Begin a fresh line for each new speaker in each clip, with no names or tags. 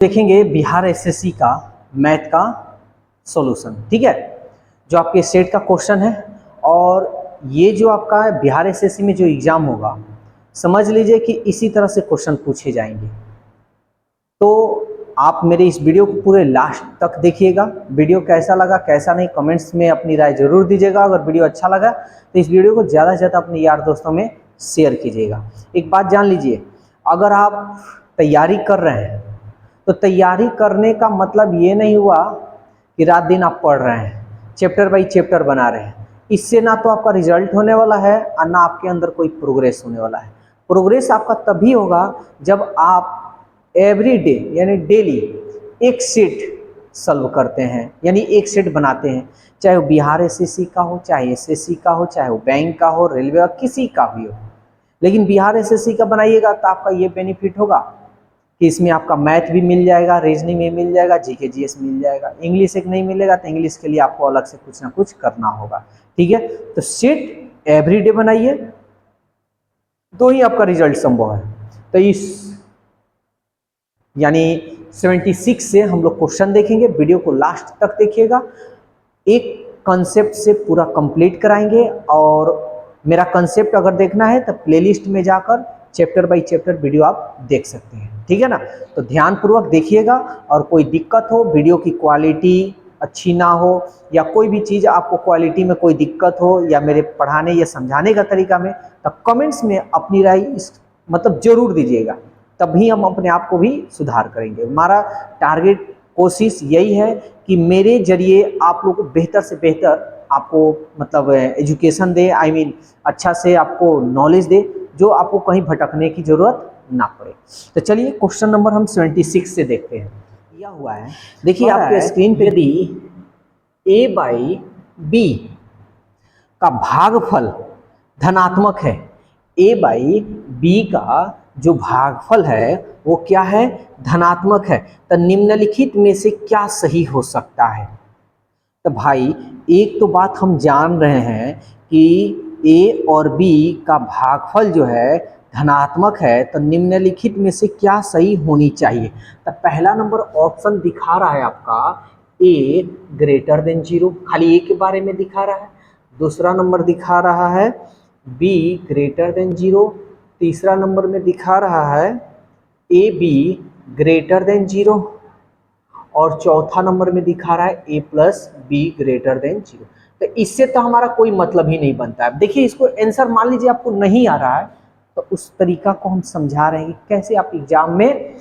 देखेंगे बिहार एसएससी का मैथ का सॉल्यूशन। ठीक है, जो आपके स्टेट का क्वेश्चन है और ये जो आपका बिहार एसएससी में जो एग्जाम होगा, समझ लीजिए कि इसी तरह से क्वेश्चन पूछे जाएंगे। तो आप मेरे इस वीडियो को पूरे लास्ट तक देखिएगा। वीडियो कैसा लगा कैसा नहीं कमेंट्स में अपनी राय जरूर दीजिएगा। अगर वीडियो अच्छा लगा तो इस वीडियो को ज़्यादा से ज़्यादा अपने यार दोस्तों में शेयर कीजिएगा। एक बात जान लीजिए, अगर आप तैयारी कर रहे हैं तो तैयारी करने का मतलब ये नहीं हुआ कि रात दिन आप पढ़ रहे हैं, चैप्टर बाई चैप्टर बना रहे हैं। इससे ना तो आपका रिजल्ट होने वाला है और ना आपके अंदर कोई प्रोग्रेस होने वाला है। प्रोग्रेस आपका तभी होगा जब आप एवरी डे यानी डेली एक सेट सॉल्व करते हैं, यानी एक सेट बनाते हैं, चाहे वो बिहार एसएससी का हो, चाहे एसएससी का हो, चाहे वो बैंक का हो, रेलवे का, किसी का भी हो। लेकिन बिहार एसएससी का बनाइएगा तो आपका ये बेनिफिट होगा कि इसमें आपका मैथ भी मिल जाएगा, रीजनिंग में मिल जाएगा, जीके जीएस मिल जाएगा। इंग्लिश एक नहीं मिलेगा तो इंग्लिश के लिए आपको अलग से कुछ ना कुछ करना होगा। ठीक है, तो सेट एवरीडे बनाइए तो ही आपका रिजल्ट संभव है। तो इस यानी 76 से हम लोग क्वेश्चन देखेंगे। वीडियो को लास्ट तक देखिएगा, एक कंसेप्ट से पूरा कंप्लीट कराएंगे। और मेरा कंसेप्ट अगर देखना है तो प्लेलिस्ट में जाकर चैप्टर बाय चैप्टर वीडियो आप देख सकते हैं। ठीक है ना, तो ध्यान पूर्वक देखिएगा। और कोई दिक्कत हो, वीडियो की क्वालिटी अच्छी ना हो या कोई भी चीज़ आपको क्वालिटी में कोई दिक्कत हो या मेरे पढ़ाने या समझाने का तरीका में, तो कमेंट्स में अपनी राय मतलब जरूर दीजिएगा, तभी हम अपने आप को भी सुधार करेंगे। हमारा टारगेट कोशिश यही है कि मेरे जरिए आप लोग को बेहतर से बेहतर आपको मतलब एजुकेशन दे, आई मीन अच्छा से आपको नॉलेज दे, जो आपको कहीं भटकने की जरूरत ना पड़े। तो चलिए क्वेश्चन नंबर हम 76 से देखते हैं। दिया हुआ है, देखिए आपके स्क्रीन पे, यदि a बाई बी का भागफल धनात्मक है, a बाई बी का जो भागफल है वो क्या है, धनात्मक है, तो निम्नलिखित में से क्या सही हो सकता है। तो भाई एक तो बात हम जान रहे हैं कि a और b का भागफल जो है धनात्मक है, तो निम्नलिखित में से क्या सही होनी चाहिए। तो पहला नंबर ऑप्शन दिखा रहा है आपका a ग्रेटर देन 0, खाली a के बारे में दिखा रहा है। दूसरा नंबर दिखा रहा है b ग्रेटर देन 0। तीसरा नंबर में दिखा रहा है ए बी ग्रेटर देन 0 और चौथा नंबर में दिखा रहा है ए प्लस बी ग्रेटर देन 0। तो इससे तो हमारा कोई मतलब ही नहीं बनता है। देखिए इसको आंसर मान लीजिए आपको नहीं आ रहा है तो उस तरीका को हम समझा रहे हैं कि कैसे आप एग्जाम में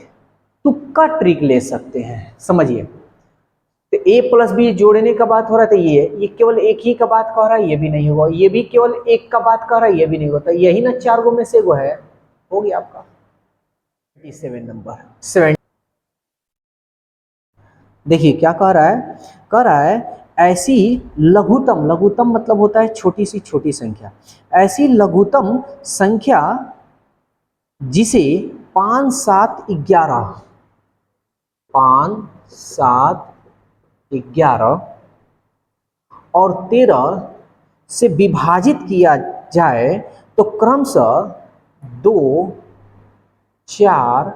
तुक्का ट्रिक ले सकते हैं। समझिए, तो ए प्लस बी जोड़ने का बात हो रहा है तो ये केवल एक ही का बात कह रहा है, ये भी नहीं होगा। ये भी केवल एक का बात कह रहा है, ये भी नहीं होता। यही ना चार गो में से एगो है, हो गया आपका 27 नंबर 7। देखिए क्या कह रहा है, कह रहा है ऐसी लघुतम, लघुतम मतलब होता है छोटी सी छोटी संख्या, ऐसी लघुतम संख्या जिसे 5 7 11 5 7 11 और 13 से विभाजित किया जाए तो क्रमशः 2 4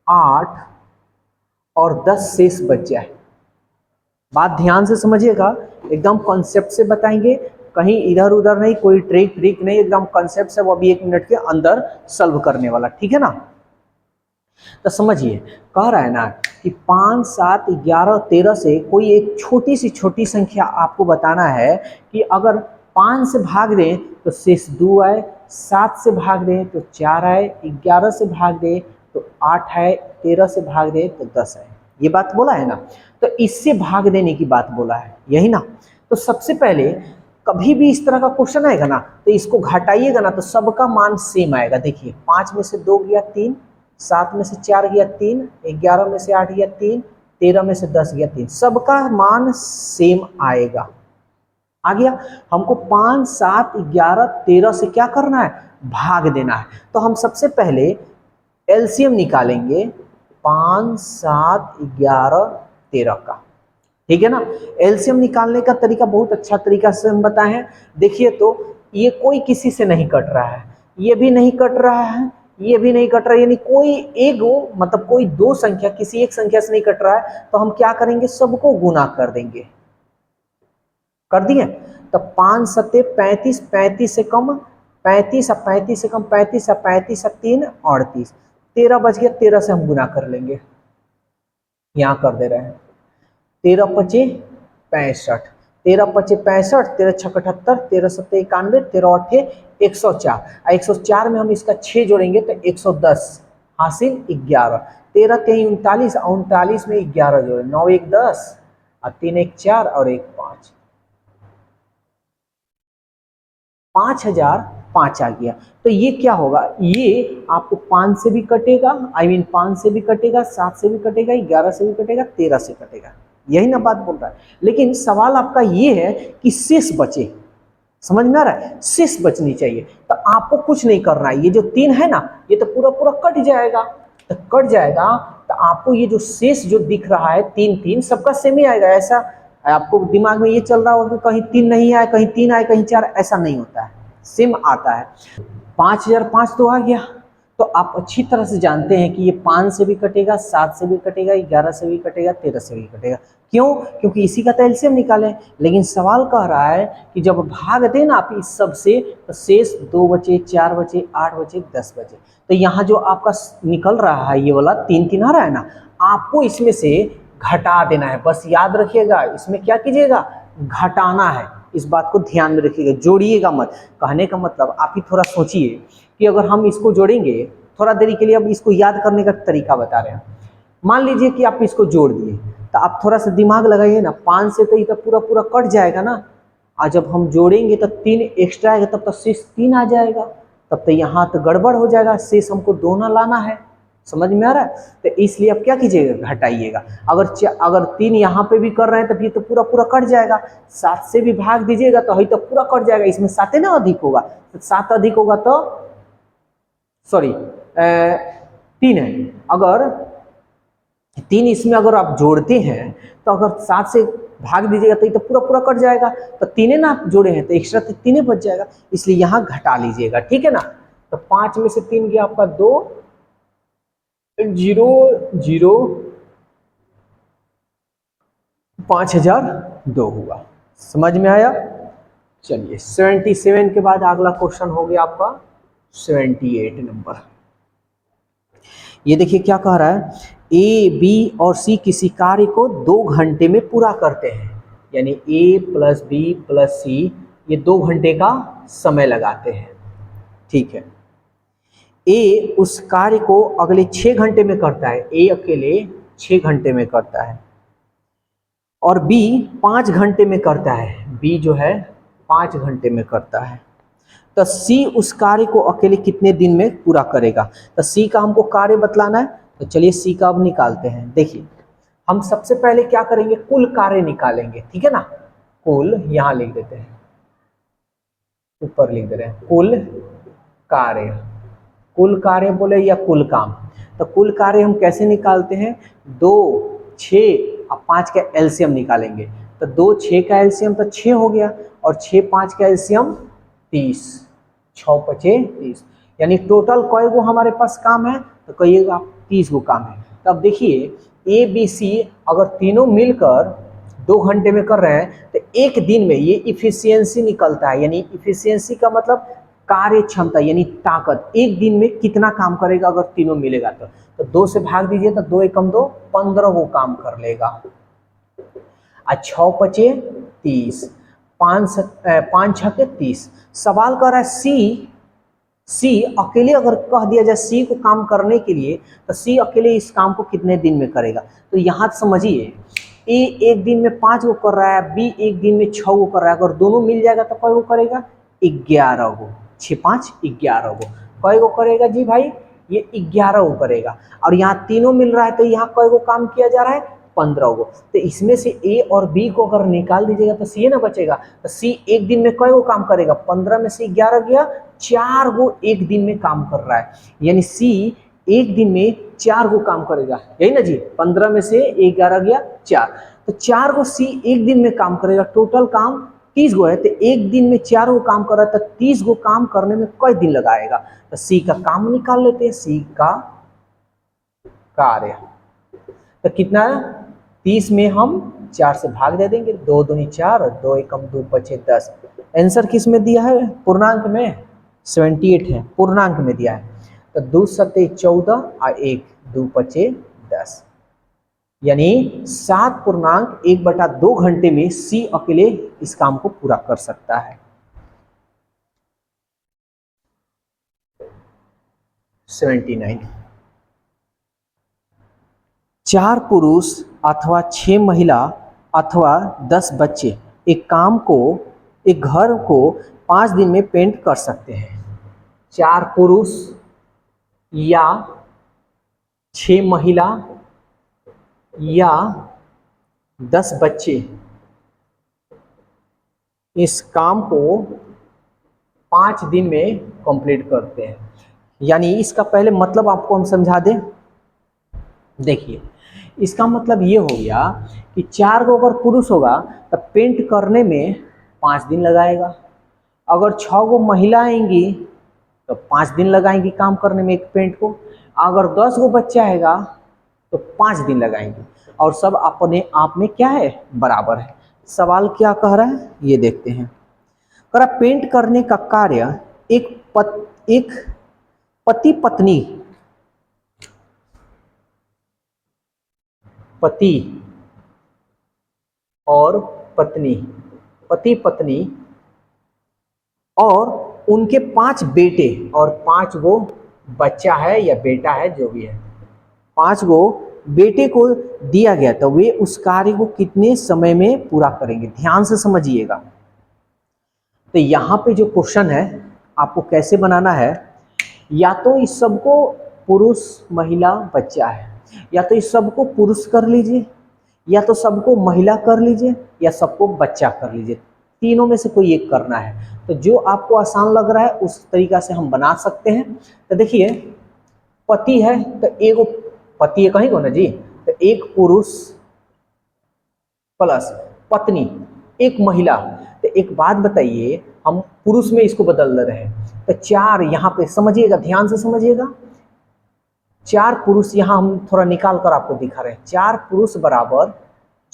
8 और 10 शेष बच जाए। बात ध्यान से समझिएगा, एकदम कॉन्सेप्ट से बताएंगे, कहीं इधर उधर नहीं, कोई ट्रिक ट्रिक नहीं, एकदम कॉन्सेप्ट से वो अभी 1 मिनट के अंदर सॉल्व करने वाला। ठीक है ना, तो समझिए कह रहा है ना कि 5 7 11 13 से कोई एक छोटी सी छोटी संख्या आपको बताना है कि अगर 5 से भाग दें तो शेष 2 आए, 7 से भाग दें तो 4 आए, 11 से भाग दें तो 8 आए, 13 से भाग दें तो 10 आए। ये बात बोला है ना, तो इससे भाग देने की बात बोला है, यही ना। तो सबसे पहले कभी भी इस तरह का क्वेश्चन आएगा ना तो इसको घटाइएगा ना तो सबका मान सेम आएगा। देखिए 5 में से 2 गया 3, 7 में से 4 गया 3, 11 में से 8 गया 3, 13 में से 10 गया 3, सबका मान सेम आएगा। आ गया, हमको 5 7 11 13 से क्या करना है, भाग देना है। तो हम सबसे पहले एलसीएम निकालेंगे 5 7 11 13 का। ठीक है ना, एलसीएम निकालने का तरीका बहुत अच्छा तरीका से हम बताए हैं। देखिए तो ये कोई किसी से नहीं कट रहा है, ये भी नहीं कट रहा है, ये भी नहीं कट रहा है, यानी कोई एक मतलब कोई दो संख्या किसी एक संख्या से नहीं कट रहा है, तो हम क्या करेंगे, सबको गुना कर देंगे। कर दिए, तो 5 सत्ते 35, 35 से कम 35, अब 35 से कम 35, अब 35 अब 3 38, 13 बच गया, 13 से हम गुना कर लेंगे, यहाँ कर दे रहे हैं। 13 पचे 65, 13 पचे 65, 13 छक 78, 13 सत्ते 91, 13 अठे 104, 104 में हम इसका 6 जोड़ेंगे तो 110 हासिल 11, 13 तेई 39, 39 में 11 जोड़े 9 1 10 और 3 1 4 और 1 5, 5005 आ गया। तो ये क्या होगा, ये आपको 5 से भी कटेगा, आई मीन 5 से भी कटेगा, 7 से भी कटेगा, 11 से भी कटेगा, 13 से कटेगा, यही ना बात बोल रहा है। लेकिन सवाल आपका ये है कि शेष बचे, समझ में आ रहा है, शेष बचनी चाहिए। तो आपको कुछ नहीं करना है, ये जो 3 है ना, ये तो पूरा पूरा कट जाएगा, तो कट जाएगा, तो आपको ये जो शेष जो दिख रहा है 3 3 सबका सेम ही आएगा। ऐसा आपको दिमाग में ये चल रहा होगा कि कहीं 3 नहीं आए, कहीं 3 आए, कहीं 4, ऐसा नहीं होता है, सेम आता है। 5005 तो आ गया, तो आप अच्छी तरह से जानते हैं कि ये 5 से भी कटेगा, 7 से भी कटेगा, 11 से भी कटेगा, 13 से भी कटेगा। क्यों? क्योंकि इसी का तो एलसीएम निकालें। लेकिन सवाल कह रहा है कि जब भाग दें ना आप इस सब से, तो शेष 2 बचे, 4 बचे, 8 बचे, 10 बचे। तो यहाँ जो आपका निकल रहा है ये वाला 3 3 आ रहा है ना, आपको इसमें से घटा देना है। बस याद रखिएगा, इसमें क्या कीजिएगा, घटाना है। इस बात को ध्यान में रखिएगा, जोड़िएगा मत। कहने का मतलब आप ही थोड़ा सोचिए कि अगर हम इसको जोड़ेंगे, थोड़ा देरी के लिए अब इसको याद करने का तरीका बता रहे हैं। मान लीजिए कि आप इसको जोड़ दिए, तो आप थोड़ा सा दिमाग लगाइए ना, 5 से तो ये तो पूरा पूरा कट जाएगा ना, और जब हम जोड़ेंगे तो 3 एक्स्ट्रा आएगा, तब तो शेष 3 आ जाएगा, तब तो यहाँ तो गड़बड़ हो जाएगा, शेष हमको 2 ना लाना है। समझ में आ रहा है? तो इसलिए आप क्या कीजिएगा, घटाइएगा। अगर 3 यहाँ पे भी कर रहे हैं तो फिर तो पूरा पूरा कट जाएगा। 7 से भी भाग दीजिएगा तो ही तो पूरा कट जाएगा, इसमें 7 ना अधिक होगा, तो 7 अधिक होगा तो सॉरी 3 है। अगर 3 इसमें अगर आप जोड़ते हैं तो अगर 7 से भाग दीजिएगा तो ये तो पूरा पूरा कट जाएगा, तो 3 ना आप जोड़े हैं तो एक्स्ट्रा 3 बच जाएगा, इसलिए यहाँ घटा लीजिएगा, ठीक है ना। तो 5 में से 3 गया आपका 2, 0 0 5002 हुआ। समझ में आया? चलिए 77 के बाद अगला क्वेश्चन हो गया आपका 78 नंबर। ये देखिए क्या कह रहा है, ए बी और सी किसी कार्य को 2 घंटे में पूरा करते हैं, यानी ए प्लस बी प्लस सी ये 2 घंटे का समय लगाते हैं, ठीक है। ए उस कार्य को अगले 6 घंटे में करता है, ए अकेले 6 घंटे में करता है, और बी 5 घंटे में करता है, बी जो है 5 घंटे में करता है। तो सी उस कार्य को अकेले कितने दिन में पूरा करेगा? तो सी का हमको कार्य बतलाना है, तो चलिए सी का अब निकालते हैं। देखिए हम सबसे पहले क्या करेंगे, कुल कार्य निकालेंगे, ठीक है ना। कुल यहां लिख देते हैं, ऊपर लिख दे रहे हैं कुल कार्य। कुल कार्य बोले या कुल काम, तो कुल कार्य हम कैसे निकालते हैं, 2 6 और 5 का एलसीएम निकालेंगे। तो 2 6 का एलसीएम तो 6 हो गया, और 6 5 का एलसीएम 30, 6 पचे 30, यानी टोटल कई गो हमारे पास काम है, तो कहिएगा 30 गो काम है। तो अब देखिए ए बी सी अगर तीनों मिलकर 2 घंटे में कर रहे हैं, तो एक दिन में ये इफिशियंसी निकलता है, यानी इफिशियंसी का मतलब कार्य क्षमता यानी ताकत, एक दिन में कितना काम करेगा अगर तीनों मिलेगा तो 2 से भाग दीजिए तो 2 एकम 2, 15 गो काम कर लेगा। 6 पचे 30, 5 छके 30। सवाल कर रहा है सी अकेले अगर कह दिया जाए सी को काम करने के लिए, तो सी अकेले इस काम को कितने दिन में करेगा। तो यहाँ समझिए ए एक दिन में 5 गो कर रहा है, बी एक दिन में 6 गो कर रहा है, अगर दोनों मिल जाएगा तो कई गो करेगा, 11 गो। 6 5 11 गो, कई गो करेगा जी भाई, ये 11 गो करेगा। और यहाँ तीनों मिल रहा है तो यहाँ कई गो काम किया जा रहा है, 15 गो। तो इसमें से ए और बी को अगर निकाल दीजिएगा तो सी ना बचेगा। तो सी एक दिन में कई गो काम करेगा, 15 में से 11 गया, 4 गो एक दिन में काम कर रहा है, यानी सी एक दिन में 4 गो काम करेगा, यही ना जी। 15 में से 11 गया 4, तो 4 गो सी एक दिन में काम करेगा, टोटल काम 30 गो है तो एक दिन में 4 गो काम कर रहा है तो 30 गो काम करने में कई दिन लगाएगा। तो सी का काम निकाल लेते हैं, सी का कार्य। तो कितना है, 30 में हम 4 से भाग दे देंगे, 2 दूनी 4 और 2 एकम 2 पचे 10। आंसर किस में दिया है, पूर्णांक में 78 है, पूर्णांक में दिया है। तो 2 सत्ते 14 और 1 2 पचे 10, यानी 7.1/2 घंटे में सी अकेले इस काम को पूरा कर सकता है। 79, 4 पुरुष अथवा 6 महिला अथवा 10 बच्चे एक काम को, एक घर को 5 दिन में पेंट कर सकते हैं। 4 पुरुष या 6 महिला या 10 बच्चे इस काम को 5 दिन में कंप्लीट करते हैं। यानी इसका पहले मतलब आपको हम समझा दें। देखिए, इसका मतलब ये हो गया कि 4 गो अगर पुरुष होगा तो पेंट करने में 5 दिन लगाएगा। अगर 6 गो महिला आएंगी तो 5 दिन लगाएंगी काम करने में एक पेंट को। अगर 10 गो बच्चा आएगा तो 5 दिन लगाएंगे। और सब अपने आप में क्या है, बराबर है। सवाल क्या कह रहा है ये देखते हैं। कह रहा पेंट करने का कार्य एक पति पत्नी, पति और पत्नी, पति पत्नी और उनके 5 बेटे और 5 गो बच्चा है या बेटा है जो भी है, 5 गो बेटे को दिया गया तो वे उस कार्य को कितने समय में पूरा करेंगे। ध्यान से समझिएगा। तो यहाँ पे जो क्वेश्चन है आपको कैसे बनाना है, या तो इस सबको पुरुष महिला बच्चा है, या तो इस सबको पुरुष कर लीजिए, या तो सबको महिला कर लीजिए, या सबको बच्चा कर लीजिए। तीनों में से कोई एक करना है। तो जो आपको आसान लग रहा है उस तरीका से हम बना सकते हैं। तो देखिए, पति है तो एगो पति है कहीं को ना जी, तो एक पुरुष प्लस पत्नी एक महिला। तो एक बात बताइए, हम पुरुष में इसको बदल रहे हैं तो 4 यहाँ पे समझिएगा, ध्यान से समझिएगा। 4 पुरुष यहाँ हम थोड़ा निकाल कर आपको दिखा रहे हैं। 4 पुरुष बराबर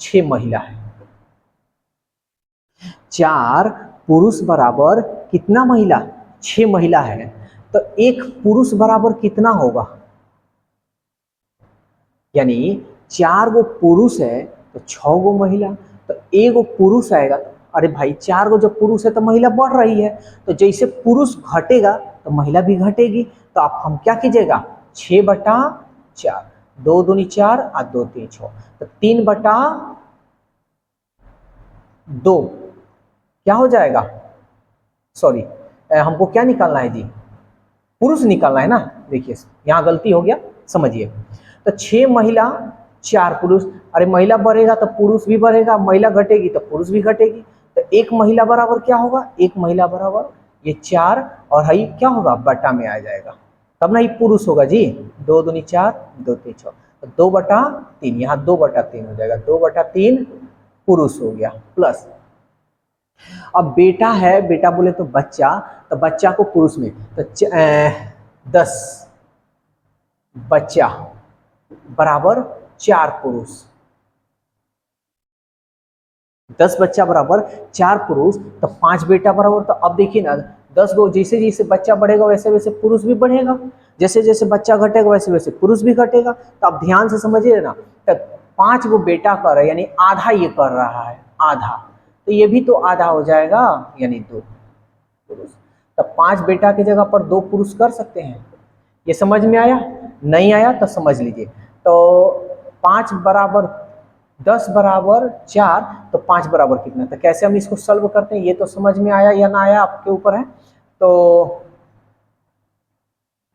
6 महिला है। 4 पुरुष बराबर कितना महिला, 6 महिला है। तो एक पुरुष बराबर कितना होगा, यानी 4 गो पुरुष है तो 6 गो महिला। तो एक गो पुरुष आएगा तो अरे भाई 4 गो जब पुरुष है तो महिला बढ़ रही है, तो जैसे पुरुष घटेगा तो महिला भी घटेगी। तो आप हम क्या कीजिएगा, 6/4, 2 दूनी 4 और 2 3 6, तो 3/2 क्या हो जाएगा, सॉरी हमको क्या निकालना है जी, पुरुष निकालना है ना। देखिए यहाँ गलती हो गया, समझिए। तो 6 महिला 4 पुरुष, अरे महिला बढ़ेगा तो पुरुष भी बढ़ेगा, महिला घटेगी तो पुरुष भी घटेगी। तो एक महिला बराबर क्या होगा, एक महिला बराबर ये 4 और हई क्या होगा, बटा में आ जाएगा, तब ना ये पुरुष होगा जी। 2 दूनी 4, 2 3 6, तो 2/3, यहाँ 2/3 हो जाएगा, 2/3 पुरुष हो गया प्लस। अब बेटा है, बेटा बोले तो बच्चा, तो बच्चा को पुरुष में तो 10 बच्चा बराबर 4 पुरुष, 10 बच्चा बराबर 4 पुरुष, तो 5 बेटा बराबर। तो अब देखिए ना, 10 गो जैसे जैसे बच्चा बढ़ेगा वैसे वैसे पुरुष भी बढ़ेगा, जैसे जैसे बच्चा घटेगा वैसे वैसे पुरुष भी घटेगा। तो अब ध्यान से समझिए ना, तो 5 गो बेटा कर रहा है यानी आधा ये कर रहा है, आधा, तो ये भी तो आधा हो जाएगा यानी 2 पुरुष। तो 5 बेटा की जगह पर 2 पुरुष कर सकते हैं। ये समझ में आया, नहीं आया तो समझ लीजिए। तो 5 बराबर 10 बराबर 4, तो 5 बराबर कितना, तो कैसे हम इसको सॉल्व करते हैं ये तो समझ में आया या ना आया आपके ऊपर है। तो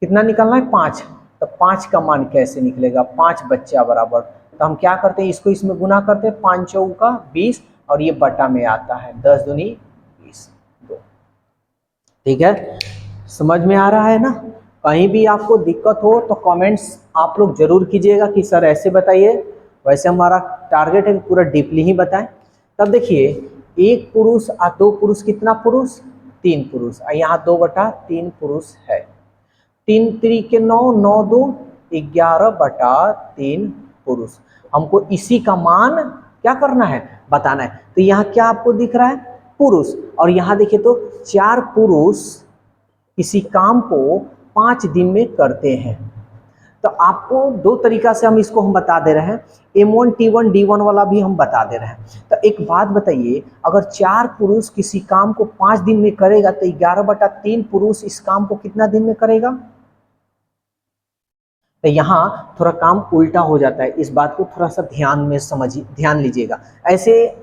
कितना निकलना है, 5। तो 5 का मान कैसे निकलेगा, 5 बच्चा बराबर, तो हम क्या करते हैं, इसको इसमें गुना करते हैं, 5 चौका 20 और ये बटा में आता है 10 दूनी 20, 2। ठीक है, समझ में आ रहा है ना। कहीं भी आपको दिक्कत हो तो कमेंट्स आप लोग जरूर कीजिएगा कि सर ऐसे बताइए। वैसे हमारा टारगेट है कि पूरा डीपली ही बताएं। तब देखिए एक पुरुष और दो पुरुष, कितना पुरुष? 3 पुरुष, और यहाँ 2/3 पुरुष है। 3 3 9, 9 2 11/3 पुरुष। हमको इसी का मान क्या करना है? बताना है। तो यहाँ क्या आपको दिख रहा है? पुरुष। और यहाँ देखिए तो 4 पुरुष किसी काम को 5 दिन में करते हैं। तो आपको 2 तरीका से हम बता दे रहे हैं। M1 T1 D1 वाला भी हम बता दे रहे हैं। तो एक बात बताइए, अगर 4 पुरुष किसी काम को 5 दिन में करेगा तो 11/3 पुरुष इस काम को कितना दिन में करेगा? तो यहाँ थोड़ा काम उल्टा हो जाता है, इस बात को थोड़ा सा ध्यान लीजिएगा। ऐसे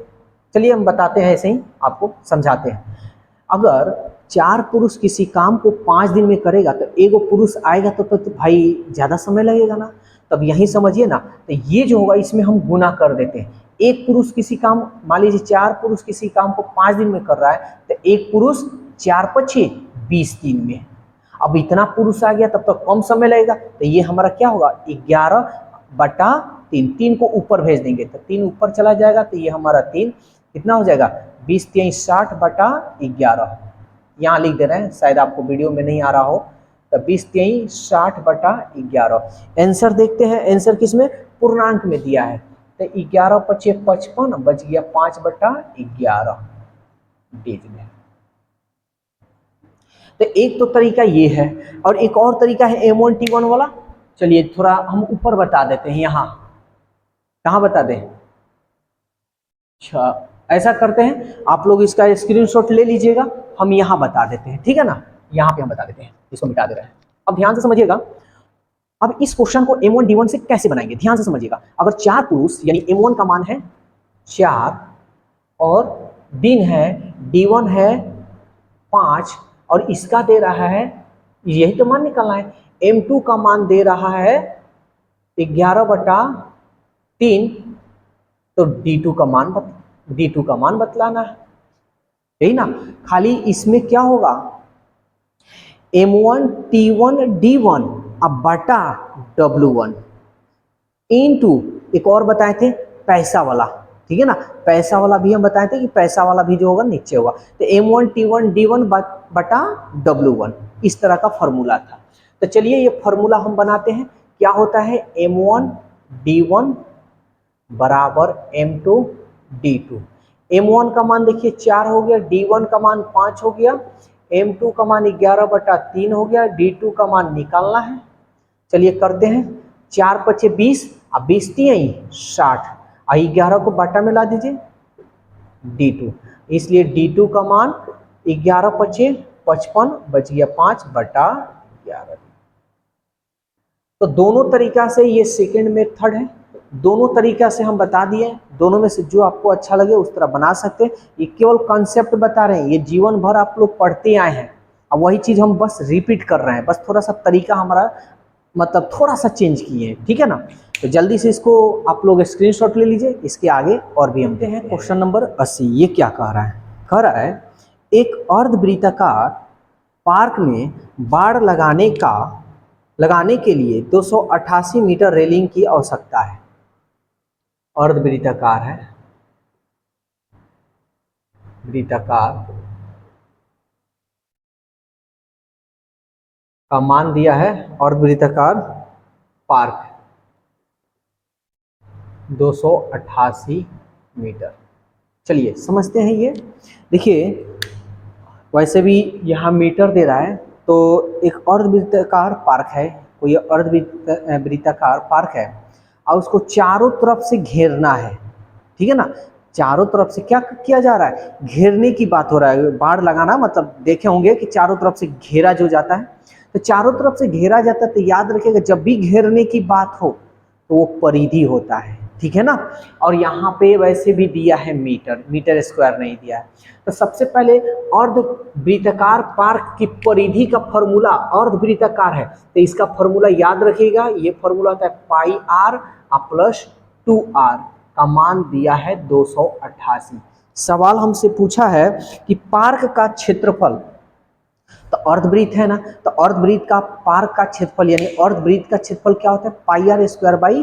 चलिए हम बताते हैं, ऐसे ही आपको समझाते हैं। अगर 4 पुरुष किसी काम को 5 दिन में करेगा तो एगो पुरुष आएगा तो भाई ज़्यादा समय लगेगा ना। तब यही समझिए ना, तो ये जो होगा इसमें हम गुना कर देते हैं। एक पुरुष किसी काम, मान लीजिए 4 पुरुष किसी काम को 5 दिन में कर रहा है तो एक पुरुष 4 5 20 दिन में। अब इतना पुरुष आ गया तब तो कम समय लगेगा, तो ये हमारा क्या होगा? 11/3। 3 को ऊपर भेज देंगे तो 3 ऊपर चला जाएगा, तो ये हमारा 3 कितना हो जाएगा? 20 3 60/11। यहाँ लिख दे रहे हैं, शायद आपको वीडियो में नहीं आ रहा हो। तो 20 3 60/11। आंसर देखते हैं, आंसर किसमें? पूर्णांक में दिया है। तो 11 5 55 बच गया 5/11 डेज में। तो एक तो तरीका ये है, और एक और तरीका है M1 T1 वाला। चलिए थोड़ा हम ऊपर बता देते हैं। यहाँ कहाँ बता दें? अच्छा, ऐसा करते हैं, आप लोग इसका स्क्रीनशॉट ले लीजिएगा, हम यहाँ बता देते हैं, ठीक है ना। यहाँ पे हम बता देते हैं, इसको मिटा दे रहे हैं। अब ध्यान से समझिएगा, अब इस क्वेश्चन को M1 D1 से कैसे बनाएंगे, ध्यान से समझिएगा। अगर 4 पुरुष यानी M1 का मान है 4 और दिन है D1 है 5 और इसका दे रहा है, यही तो मान निकालना है। M2 का मान दे रहा है 11/3, तो D2 का मान बतलाना है, यही ना। खाली इसमें क्या होगा? M1 T1 D1 अब बटा W1 इनटू, एक और बताए थे पैसा वाला, ठीक है ना। पैसा वाला भी हम बताए थे कि पैसा वाला भी जो होगा नीचे होगा। तो M1 T1 D1 बटा W1, इस तरह का फॉर्मूला था। तो चलिए ये फॉर्मूला हम बनाते हैं। क्या होता है? M1 D1 बराबर M2 D2। M1 का मान देखिए 4 हो गया, D1 का मान 5 हो गया, M2 का मान 11/3 हो गया, D2 का मान निकालना है। चलिए करते हैं। 4 5 20 और 20 3 60 और 11 को बटा में ला दीजिए D2, इसलिए D2 का मान 11 5 55 बच गया 5/11। तो दोनों तरीका से ये सेकेंड मेथड है, दोनों तरीका से हम बता दिए। दोनों में से जो आपको अच्छा लगे उस तरह बना सकते हैं। ये केवल कॉन्सेप्ट बता रहे हैं, ये जीवन भर आप लोग पढ़ते आए हैं, अब वही चीज हम बस रिपीट कर रहे हैं, बस थोड़ा सा तरीका हमारा मतलब थोड़ा सा चेंज किए हैं, ठीक है ना। तो जल्दी से इसको आप लोग स्क्रीनशॉट ले लीजिए, इसके आगे और भी हम देखते हैं। क्वेश्चन नंबर 80 ये क्या कह रहा है? कह रहा है एक अर्धवृत्ताकार पार्क में बाड़ लगाने के लिए 288 मीटर रेलिंग की आवश्यकता है। अर्धवृत्ताकार है, वृत्ताकार का मान दिया है, अर्धवृत्ताकार पार्क 288 मीटर। चलिए समझते हैं। ये देखिए, वैसे भी यहाँ मीटर दे रहा है, तो एक अर्धवृत्ताकार पार्क है, कोई अर्धवृत्ताकार पार्क है और उसको चारों तरफ से घेरना है, ठीक है ना। चारों तरफ से क्या किया जा रहा है? घेरने की बात हो रहा है। बाड़ लगाना मतलब देखे होंगे कि चारों तरफ से घेरा जो जाता है, तो चारों तरफ से घेरा जाता है। तो याद रखिएगा, जब भी घेरने की बात हो तो वो परिधि होता है, ठीक है ना। और यहाँ पे वैसे भी दिया है मीटर स्क्वायर नहीं दिया है। तो सबसे पहले अर्धवृत्ताकार पार्क की परिधि का फॉर्मूला, अर्धवृत्ताकार है तो इसका फॉर्मूला याद रखिएगा। ये फॉर्मूला होता है पाई r प्लस 2r का मान दिया है 288। सवाल हमसे पूछा है कि पार्क का क्षेत्रफल, तो अर्धवृत्त है ना, तो अर्धवृत्त का पार्क का क्षेत्रफल यानी अर्धवृत्त का क्षेत्रफल क्या होता है? पाई r स्क्वायर बाई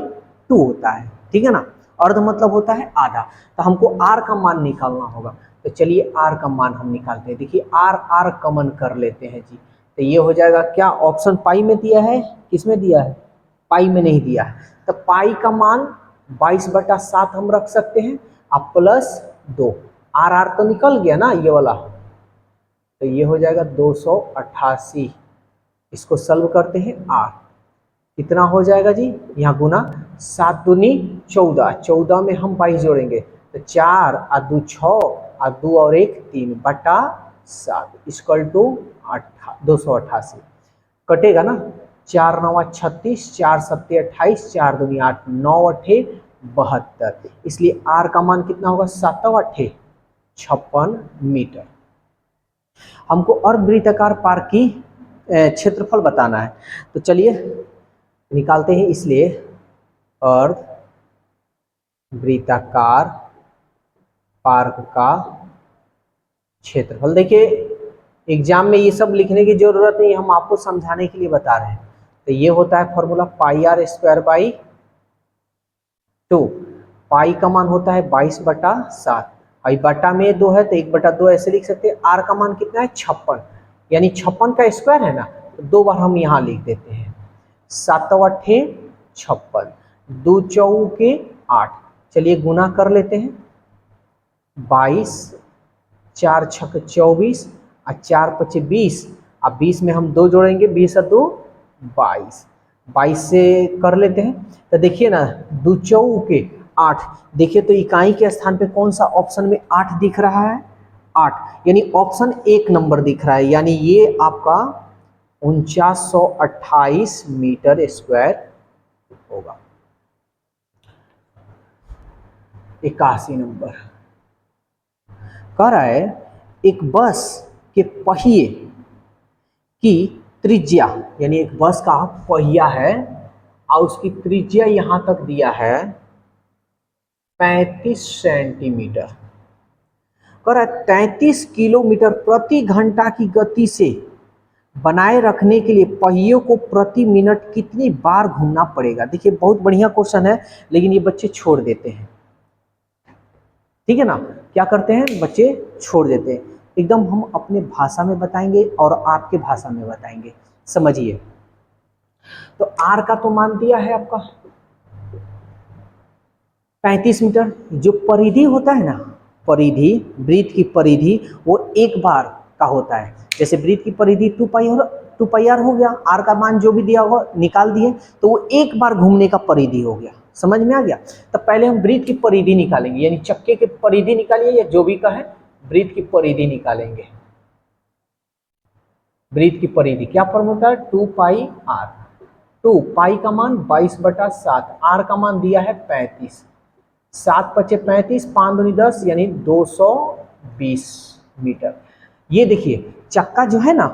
2 होता है, ठीक है ना। अर्ध मतलब होता है आधा, तो हमको r का मान निकालना होगा। तो तो चलिए आर का मान हम निकालते हैं। देखिए आर आर कॉमन कर लेते हैं जी, तो ये हो जाएगा क्या, ऑप्शन पाई में दिया है, किसमें दिया है, पाई में नहीं दिया है, तो पाई का मान 22/7 हम रख सकते हैं, अब प्लस 2, आर आर तो निकल गया ना ये वाला, तो ये हो जाएगा 288। इसको सॉल्व करते हैं, आर कितना हो जाएगा जी, यहाँ गुना 7 दूनी 14, 14 में हम 22 जोड़ेंगे तो 4 और 2 6 और 2 और 1 3/7 इक्वल टू 288। कटेगा ना, 4 9 36, 4 7 28, 4 दूनी 8, 9 8 72, इसलिए आर का मान कितना होगा, 7 8 56 मीटर। हमको अर्धवृत्ताकार पार्क की क्षेत्रफल बताना है, तो चलिए निकालते हैं। इसलिए अर्धवृत्ताकार पार्क का क्षेत्रफल, देखिए एग्जाम में ये सब लिखने की जरूरत नहीं, हम आपको समझाने के लिए बता रहे हैं। तो ये होता है formula pi r square by 2, pi का मान होता है 22/7, और बटा में 2 है तो 1/2 ऐसे लिख सकते हैं। आर का मान कितना है, 56, यानी 56 का स्क्वायर है ना, तो 2 बार हम यहाँ लिख देते हैं, 7 8 56, 2 4 8, चलिए गुना कर लेते हैं, 22, 4 6 24 और 4 5 20, अब 20 में हम 2 जोड़ेंगे, 20 और 2 22, 22 से कर लेते हैं, तो देखिए ना 2 4 8, देखिए तो इकाई के स्थान पे कौन सा ऑप्शन में 8 दिख रहा है, 8, यानी ऑप्शन 1 नंबर दिख रहा है, यानी ये आपका 4928 मीटर स्क्वायर होगा। 81 नंबर कह रहा है, एक बस के पहिए की त्रिज्या, यानी एक बस का पहिया है और उसकी त्रिज्या यहां तक दिया है 35 सेंटीमीटर। कह रहा है 33 किलोमीटर प्रति घंटा की गति से बनाए रखने के लिए पहियों को प्रति मिनट कितनी बार घूमना पड़ेगा। देखिए बहुत बढ़िया क्वेश्चन है, लेकिन ये बच्चे छोड़ देते हैं, ठीक है ना, क्या करते हैं बच्चे छोड़ देते हैं। एकदम हम अपने भाषा में बताएंगे और आपके भाषा में बताएंगे, समझिए। तो आर का तो मान दिया है आपका 35 मीटर, जो परिधि होता है ना, परिधि, वृत्त की परिधि वो एक बार का होता है, जैसे वृत्त की परिधि 2πr हो गया, आर का मान जो भी दिया होगा निकाल दिए, तो वो एक बार घूमने का परिधि हो गया, समझ में आ गया। तो पहले हम वृत्त की परिधि निकालेंगे, यानी चक्के की परिधि निकालिए या जो भी कहे, वृत्त की परिधि निकालेंगे। वृत्त की परिधि क्या फॉर्मूला है, 2πr, 2 पाई का मान 22/7, आर का मान दिया है 35, 7 5 35, 5 दूनी 10, यानी 220 मीटर। ये देखिए चक्का जो है ना,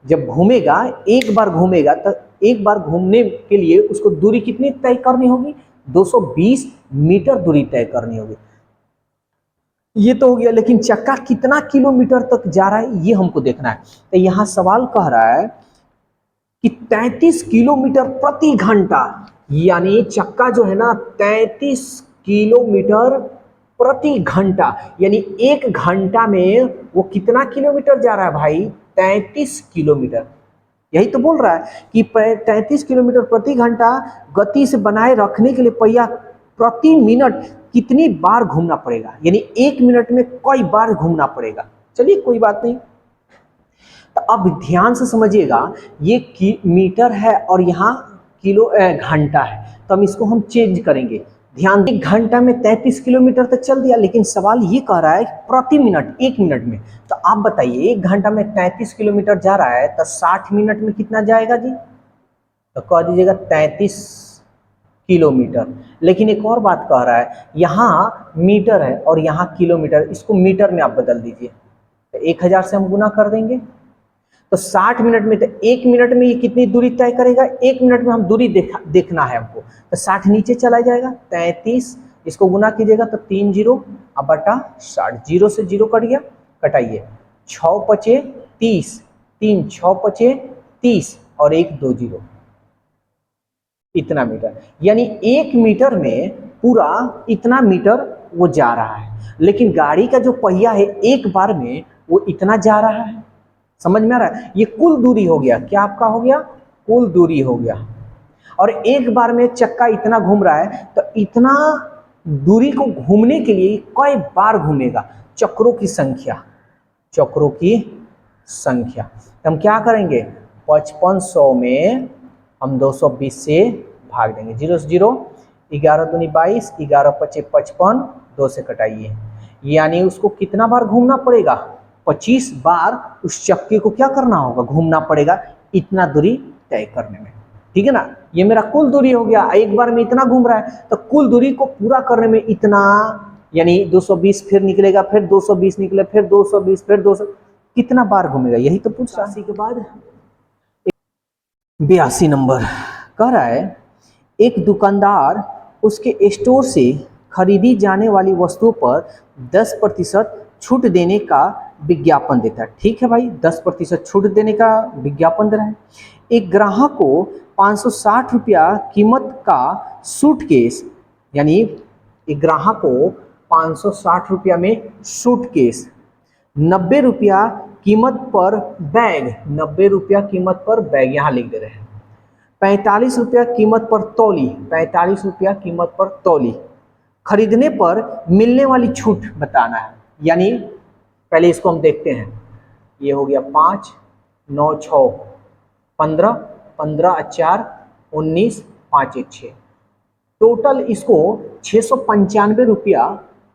जब घूमेगा, एक बार घूमेगा, तो एक बार घूमने के लिए उसको दूरी कितनी तय करनी होगी, 220 मीटर दूरी तय करनी होगी। ये तो हो गया, लेकिन चक्का कितना किलोमीटर तक जा रहा है ये हमको देखना है। तो यहाँ सवाल कह रहा है कि 33 किलोमीटर प्रति घंटा, यानी चक्का जो है ना 33 किलोमीटर प्रति घंटा, यानी एक घंटा में वो कितना किलोमीटर जा रहा है भाई, 33 किलोमीटर। यही तो बोल रहा है कि 33 किलोमीटर प्रति घंटा गति से बनाए रखने के लिए पहिया प्रति मिनट कितनी बार घूमना पड़ेगा, यानी 1 मिनट में कई बार घूमना पड़ेगा। चलिए कोई बात नहीं, तो अब ध्यान से समझिएगा, ये मीटर है और यहाँ किलो घंटा है, तो हम इसको हम चेंज करेंगे। ध्यान, 1 घंटा में 33 किलोमीटर तक चल दिया, लेकिन सवाल ये कह रहा है प्रति मिनट, 1 मिनट में। तो आप बताइए 1 घंटा में 33 किलोमीटर जा रहा है, तो 60 मिनट में कितना जाएगा जी, तो कह दीजिएगा 33 किलोमीटर। लेकिन एक और बात कह रहा है, यहाँ मीटर है और यहाँ किलोमीटर, इसको मीटर में आप बदल दीजिए, तो 1000 से हम गुना कर देंगे, तो 60 मिनट में, तो 1 मिनट में ये कितनी दूरी तय करेगा, 1 मिनट में हम दूरी देखना है हमको, तो 60 नीचे चला जाएगा, 33, इसको गुना कीजिएगा तो 3 0 अब बटा 60, 0 से 0 कट गया, कटाइए, 6 5 30, 3 6 5 30 और 1 2 0, इतना मीटर, यानी 1 मीटर में पूरा इतना मीटर वो जा रहा है। लेकिन गाड़ी का जो पहिया है एक बार में वो इतना जा रहा है। समझ में आ रहा है? ये कुल दूरी हो गया। क्या आपका हो गया? कुल दूरी हो गया। और एक बार में चक्का इतना घूम रहा है, तो इतना दूरी को घूमने के लिए कई बार घूमेगा? चक्रों की संख्या, चक्रों की संख्या। तो हम क्या करेंगे? 5500 में हम 220 से भाग देंगे। 0 से 0, 11 दूनी 22, 11 पचे 55, 2 से कटाइए, यानी उसको कितना बार घूमना पड़ेगा? 25 बार उस चक्के को क्या करना होगा? घूमना पड़ेगा, इतना दूरी तय करने में। ठीक है ना? ये मेरा कुल दूरी हो गया। एक बार में इतना घूम रहा है, तो कुल दूरी को पूरा करने में इतना, यानी 220 फिर निकलेगा, फिर 220 निकले, फिर 220, फिर 200, कितना बार घूमेगा? यही तो पूछ रहा है। के बाद 82 नंबर कह रहा है, एक दुकानदार उसके स्टोर से खरीदी जाने वाली वस्तुओं पर 10% छूट देने का विज्ञापन देता है। ठीक है भाई, 10% छूट देने का विज्ञापन दे रहा है। एक ग्राहक को 560 रुपया कीमत का सूटकेस, यानी एक ग्राहक को 560 रुपया में सूटकेस, 90 रुपया कीमत पर बैग, 90 रुपया कीमत पर बैग यहाँ लिख दे रहे हैं, 45 रुपया कीमत पर तौली, 45 रुपया कीमत पर तौली खरीदने पर मिलने वाली छूट बताना है। यानी पहले इसको हम देखते हैं। ये हो गया 5, 9, 6, 15, 15 4, 19, 5 1 6, टोटल इसको 695 रुपया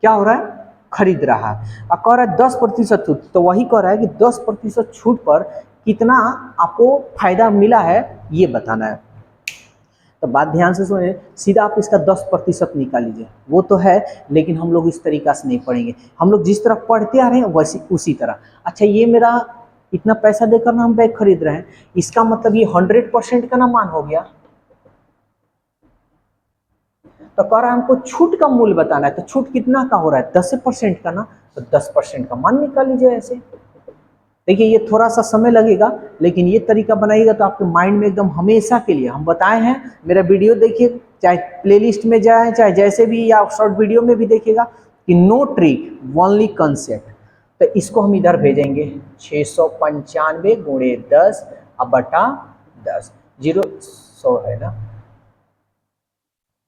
क्या हो रहा है? खरीद रहा है। और कह रहा है 10% छूट, तो वही कह रहा है कि 10% छूट पर कितना आपको फायदा मिला है ये बताना है। तो बात ध्यान से सुने, सीधा आप इसका 10% निकाल लीजिए। वो तो है, लेकिन हम लोग इस तरीका से नहीं पढ़ेंगे। हम लोग जिस तरह पढ़ते आ रहे हैं वैसे उसी तरह। अच्छा, ये मेरा इतना पैसा देकर ना हम बैग खरीद रहे हैं, इसका मतलब ये 100% का ना मान हो गया। तो कह रहा है हमको छूट का मूल्य बताना है, तो छूट कितना का हो रहा है? 10% का ना, तो 10% का मान निकाल लीजिए ऐसे। देखिए, ये थोड़ा सा समय लगेगा, लेकिन ये तरीका बनाइएगा तो आपके माइंड में एकदम हमेशा के लिए, हम बताए हैं, मेरा वीडियो देखिए, चाहे प्लेलिस्ट में जाए, चाहे जैसे भी, या शॉर्ट वीडियो में भी देखिएगा कि नो ट्रिक ओनली कंसेप्ट। तो इसको हम इधर भेजेंगे 695 गुणे 10 बटा 10, 0 100 है ना,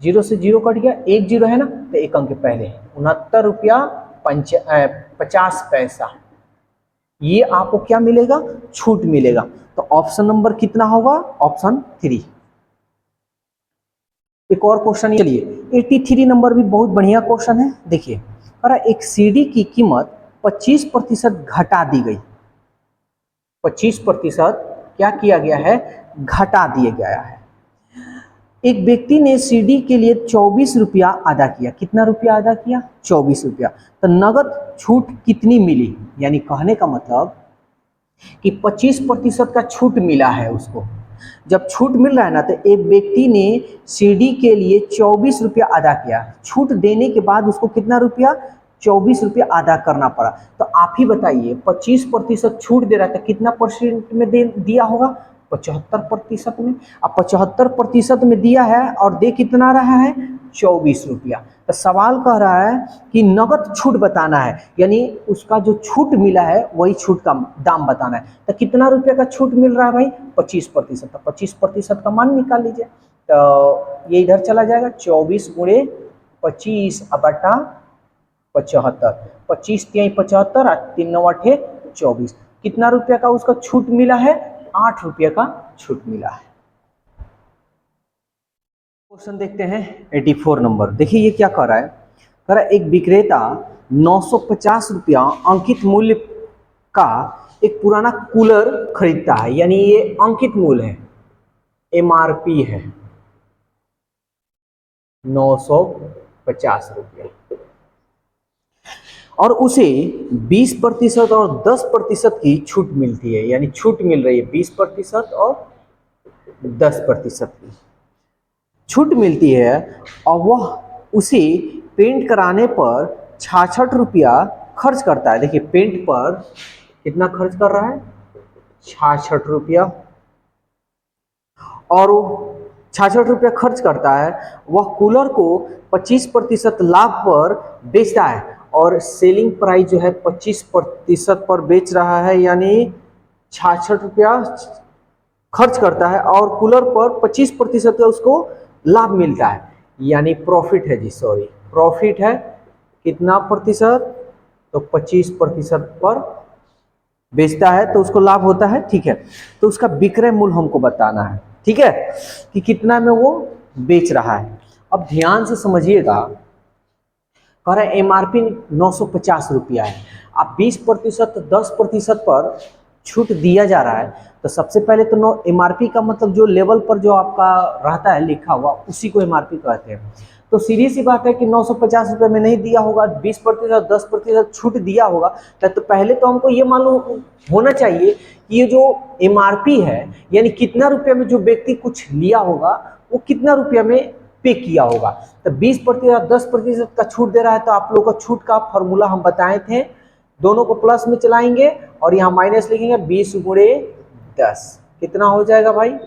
0 से 0 कट गया, 1 0 है ना, तो एक अंक पहले 69 रुपया 50 पैसा, ये आपको क्या मिलेगा? छूट मिलेगा। तो ऑप्शन नंबर कितना होगा? ऑप्शन 3। एक और क्वेश्चन, चलिए 83 नंबर भी बहुत बढ़िया क्वेश्चन है। देखिए, अरे एक सीडी की कीमत 25% घटा दी गई। 25% क्या किया गया है? घटा दिया गया है। एक व्यक्ति ने सीडी के लिए 24 रुपया अदा किया। कितना रुपया अदा किया? 24 रुपया। तो नगद छूट कितनी मिली? यानी कहने का मतलब कि 25% का छूट मिला है उसको। जब छूट मिल रहा है ना, तो एक व्यक्ति ने सीडी के लिए 24 रुपया अदा किया। छूट देने के बाद उसको कितना रुपया? 24 रुपया अदा करना पड़ा। तो आप ही बताइए, 25% छूट दे रहा है तो कितना परसेंट में दिया होगा? 75% में। अब 75% में दिया है और दे कितना रहा है? 24 रुपया। तो सवाल कह रहा है कि नगद छूट बताना है, यानी उसका जो छूट मिला है वही छूट का दाम बताना है। तो कितना रुपये का छूट मिल रहा है भाई? 25%। तो 25% का मान निकाल लीजिए। तो ये इधर चला जाएगा, 24 गुणे 25 बटा 75, 25 3 75 और 3 9 8 24। कितना रुपया का उसका छूट मिला है? 8 रुपये का छूट मिला है। क्वेश्चन देखते हैं 84 नंबर। देखिए ये क्या कर रहा है? कह रहा है एक विक्रेता 950 रुपया अंकित मूल्य का एक पुराना कूलर खरीदता है, यानी ये अंकित मूल्य है, एमआरपी है 950 रुपया, और उसे 20% और 10% की छूट मिलती है। यानी छूट मिल रही है 20% और 10% की छूट मिलती है, और वह उसे पेंट कराने पर 66 रुपया खर्च करता है। देखिए, पेंट पर कितना खर्च कर रहा है? 66 रुपया। और ₹66 खर्च करता है, वह कूलर को 25% लाभ पर बेचता है और सेलिंग प्राइस जो है 25% पर बेच रहा है, यानी ₹66 खर्च करता है और कूलर पर 25% का उसको लाभ मिलता है, यानी प्रॉफिट है जी, सॉरी प्रॉफिट है कितना प्रतिशत, तो 25% पर बेचता है तो उसको लाभ होता है, ठीक है। तो उसका विक्रय मूल्य हमको बताना है, ठीक है, कि कितना में वो बेच रहा है। अब ध्यान से समझिएगा, कह रहा है एमआरपी ₹950 है, अब 20% 10% पर छूट दिया जा रहा है, तो सबसे पहले तो नो एमआरपी का मतलब जो लेवल पर जो आपका रहता है लिखा हुआ उसी को एमआरपी कहते हैं। तो सीधी सी बात है कि ₹950 में नहीं दिया होगा, 20% 10% छूट दिया होगा, तो पहले तो हमको ये मालूम होना चाहिए कि ये जो एमआरपी है, यानी कितना रुपये में जो व्यक्ति कुछ लिया होगा वो कितना रुपया में पे किया होगा। तो 20% 10% का छूट दे रहा है, तो आप लोगों को छूट का फॉर्मूला हम बताए थे, दोनों को प्लस में चलाएंगे और यहाँ माइनस लिखेंगे, 20 गुणे 10 कितना हो जाएगा भाई,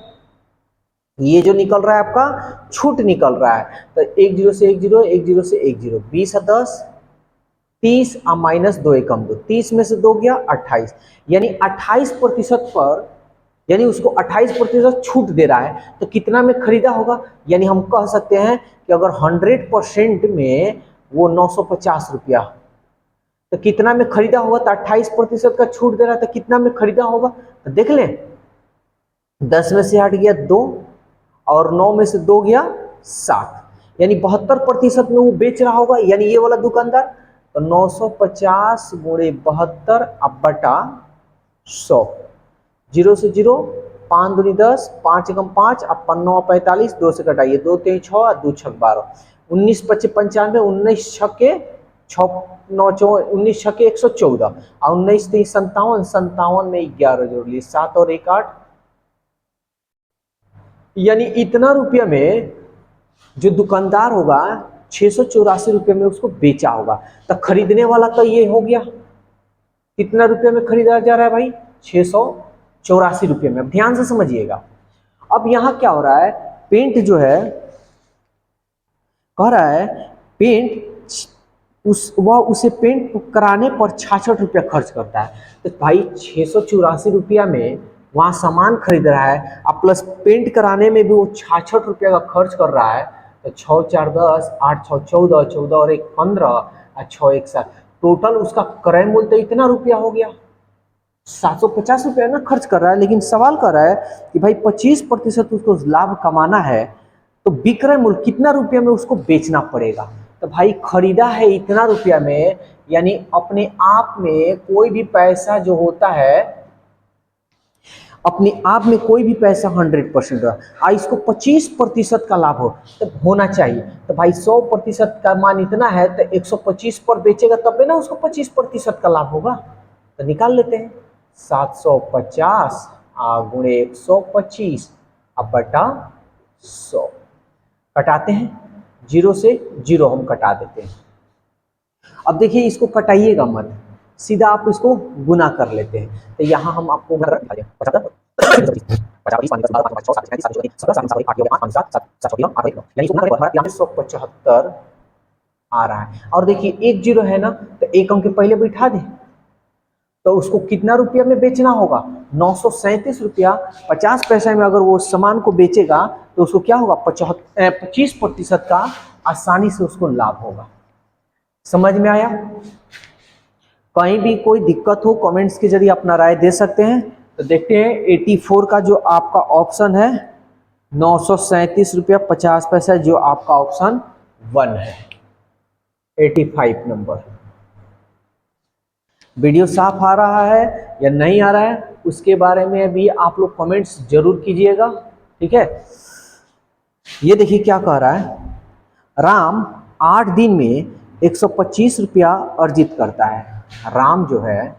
ये जो निकल रहा है आपका छूट निकल रहा है, तो 10 से 10 10 से 10 20 और 10 30 और माइनस 2 एकम 2, 30 में से 2 गया 28, यानी 28% पर, यानी उसको 28% छूट दे रहा है, तो कितना में खरीदा होगा, यानी हम कह सकते हैं कि अगर 100% में वो ₹950, तो कितना में खरीदा होगा, तो 28% का छूट दे रहा है, तो कितना में खरीदा होगा, तो देख लें 10 में से 8 गया 2 और 9 में से 2 गया 7, यानी 72% में वो बेच रहा होगा, यानी ये वाला दुकानदार। तो 950 गुणे 72 अब बटा 100, 0 से 0 5 दूनी 10 5 एकम 5 अब 5 45, 2 से कटाइए 2 3 6 और 2 6 12, 19 25 95, 19 छक्के 6 9 19 छक्के 114 और 19 3 57, 57 में 11 जोड़ लिए 7 और 1 8, यानी इतना रुपया में जो दुकानदार होगा ₹684 में उसको बेचा होगा, तो खरीदने वाला तो ये हो गया, कितना रुपये में खरीदा जा रहा है भाई, ₹684 में। अब ध्यान से समझिएगा, अब यहाँ क्या हो रहा है, पेंट जो है कह रहा है पेंट उसे पेंट कराने पर ₹66 खर्च करता है, तो भाई ₹684 में वहाँ सामान खरीद रहा है, अब प्लस पेंट कराने में भी वो ₹66 का खर्च कर रहा है, तो 6 4 10 8 6 14 14 और 1 15 और 6 1 7, टोटल उसका क्रय मूल्य तो इतना रुपया हो गया, ₹750 ना खर्च कर रहा है। लेकिन सवाल कर रहा है कि भाई 25% उसको लाभ कमाना है, तो विक्रय मूल्य कितना रुपया में उसको बेचना पड़ेगा, तो भाई खरीदा है इतना रुपया में, यानी अपने आप में कोई भी पैसा जो होता है, अपने आप में कोई भी पैसा 100% इसको 25% का लाभ हो तो होना चाहिए, तो भाई 100% का मान इतना है, तो 125 पर बेचेगा तब ना उसको 25% का लाभ होगा, तो निकाल लेते हैं 750 गुणे 125 अब बटा 100, कटाते हैं 0 से 0 हम कटा देते हैं। अब देखिए इसको कटाइएगा मत, सीधा आप इसको गुना कर लेते हैं, तो यहाँ हम आपको ₹175 आ रहा है, और देखिए 1 0 है ना, तो एक अंक के पहले बैठा दे, तो उसको कितना रुपया में बेचना होगा, ₹937, 50 पैसे में अगर वो सामान को बेचेगा तो उसको क्या होगा, 25% का आसानी से उसको लाभ होगा। समझ में आया, कहीं भी कोई दिक्कत हो कमेंट्स के जरिए अपना राय दे सकते हैं। तो देखते हैं 84 का जो आपका ऑप्शन है, ₹937.50 जो आपका ऑप्शन 1 है, 85 नंबर। वीडियो साफ आ रहा है या नहीं आ रहा है उसके बारे में भी आप लोग कमेंट्स जरूर कीजिएगा, ठीक है। ये देखिए क्या कह रहा है, राम 8 दिन में ₹125 अर्जित करता है, राम जो है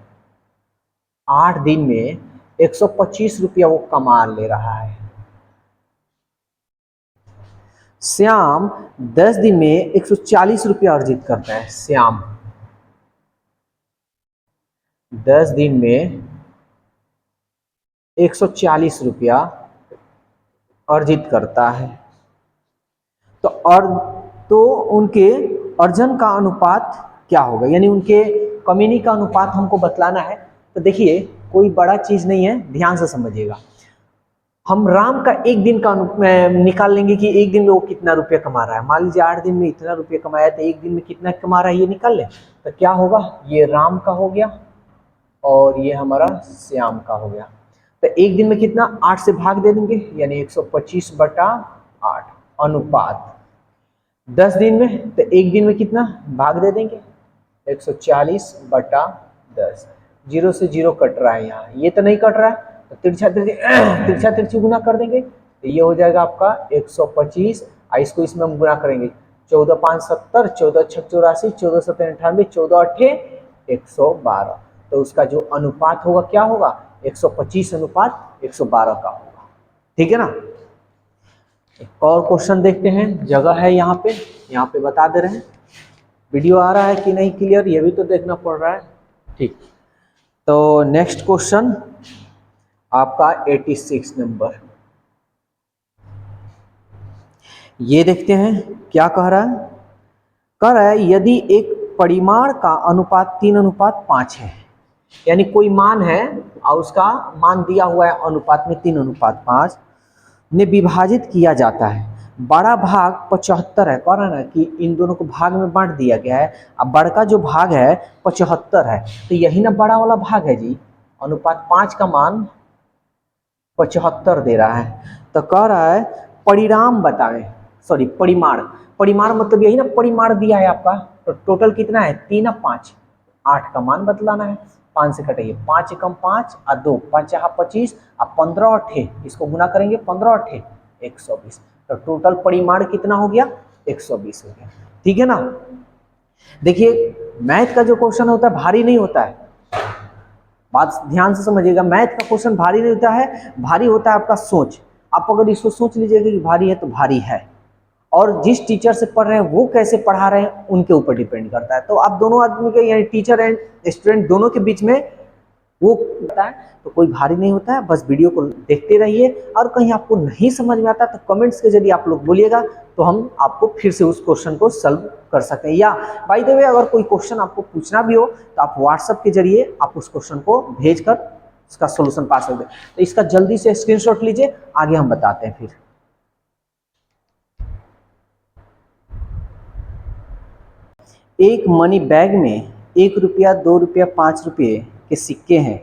8 दिन में ₹125 वो कमा ले रहा है। श्याम 10 दिन में ₹140 अर्जित करता है, श्याम 10 दिन में ₹140 अर्जित करता है। तो और तो उनके अर्जन का अनुपात क्या होगा, यानी उनके कमीनी का अनुपात हमको बतलाना है। तो देखिए कोई बड़ा चीज नहीं है, ध्यान से समझिएगा। हम राम का एक दिन का निकाल लेंगे कि एक दिन में वो कितना रुपया कमा रहा है। मान लीजिए 8 दिन में इतना रुपया कमाया, तो एक दिन में कितना कमा रहा है ये निकाल लें। तो क्या होगा, ये राम का हो गया और ये हमारा श्याम का हो गया। तो एक दिन में कितना, 8 से भाग दे देंगे, यानी 125/8 अनुपात 10 दिन में। तो एक दिन में कितना भाग दे देंगे, 140/10। 0 से 0 कट रहा है, यहाँ ये तो नहीं कट रहा है, तो तिरछा तिरछी गुना कर देंगे। तो ये हो जाएगा आपका 125, इसको इसमें हम गुना करेंगे, 14 5 70, 14 6 84, 14 7 98, 14 8 112। तो उसका जो अनुपात होगा क्या होगा, 125/112 का होगा। ठीक है ना। एक और क्वेश्चन देखते हैं, जगह है यहाँ पे बता दे रहे हैं। वीडियो आ रहा है कि नहीं क्लियर, ये भी तो देखना पड़ रहा है। ठीक, तो नेक्स्ट क्वेश्चन आपका 86 नंबर, ये देखते हैं क्या कह रहा है। कह रहा है यदि एक परिमाण का अनुपात 3:5 है, यानी कोई मान है और उसका मान दिया हुआ है अनुपात में 3:5 ने विभाजित किया जाता है। बड़ा भाग 75 है, कह रहा है ना कि इन दोनों को भाग में बांट दिया गया है। अब बड़ा जो भाग है 75 है, तो यही ना बड़ा वाला भाग है जी। अनुपात 5 का मान 75 दे रहा है। तो कह रहा है परिणाम बताएं, सॉरी परिमाण मतलब यही ना, परिमाण दिया है आपका। तो टोटल कितना है, 3 और 5, 8 का मान बतलाना है। 5 से कटाइए, 5 एकम 5 और 2 5 25 और 15 और 8, इसको गुना करेंगे 15 और 8 120। तो टोटल परिमाण कितना हो गया, 120 हो गया। ठीक है ना। देखिए मैथ का जो क्वेश्चन होता है भारी नहीं होता है, बात ध्यान से समझिएगा। मैथ का क्वेश्चन भारी नहीं होता है, भारी होता है आपका सोच। आप अगर इसको सोच लीजिएगा कि भारी है तो भारी है, और जिस टीचर से पढ़ रहे हैं वो कैसे पढ़ा रहे हैं उनके ऊपर डिपेंड करता है। तो आप दोनों आदमी के, यानी टीचर एंड स्टूडेंट दोनों के बीच में वो होता है, तो कोई भारी नहीं होता है। बस वीडियो को देखते रहिए, और कहीं आपको नहीं समझ में आता तो कमेंट्स के जरिए आप लोग बोलिएगा, तो हम आपको फिर से उस क्वेश्चन को सॉल्व कर सकते हैं। या बाय द वे अगर कोई क्वेश्चन आपको पूछना भी हो तो आप व्हाट्सएप के जरिए आप उस क्वेश्चन को भेजकर उसका सोल्यूशन पा सकते हैं। तो इसका जल्दी से स्क्रीनशॉट लीजिए, आगे हम बताते हैं फिर। एक मनी बैग में 1 रुपया, 2 रुपया, 5 रुपये के सिक्के हैं।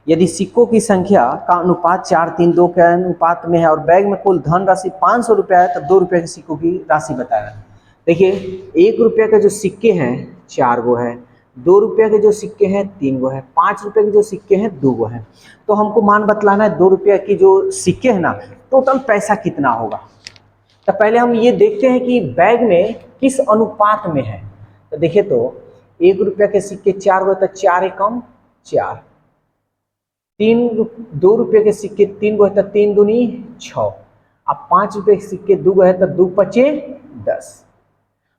यदि सिक्कों की संख्या का अनुपात 4 3 2 के अनुपात में है और बैग में कुल धन राशि 500 रुपया है, तब 2 रुपये के सिक्कों की राशि बताया। देखिए 1 रुपया के जो सिक्के हैं 4 गो है, 2 रुपया के जो सिक्के हैं 3 गो है, 5 रुपये के जो सिक्के हैं 2 गो है। तो हमको मान बतलाना है 2 रुपया की जो सिक्के है ना, टोटल पैसा कितना होगा। तो पहले हम ये देखते हैं कि बैग में किस अनुपात में है। तो देखिए तो 1 रुपया के सिक्के 4 गो, तो 4 एकम 4। 2 रुपये के सिक्के 3 गो है, तो 3 दूनी 6। अब 5 रुपये के सिक्के 2 गो है, तो 2 पचे 10।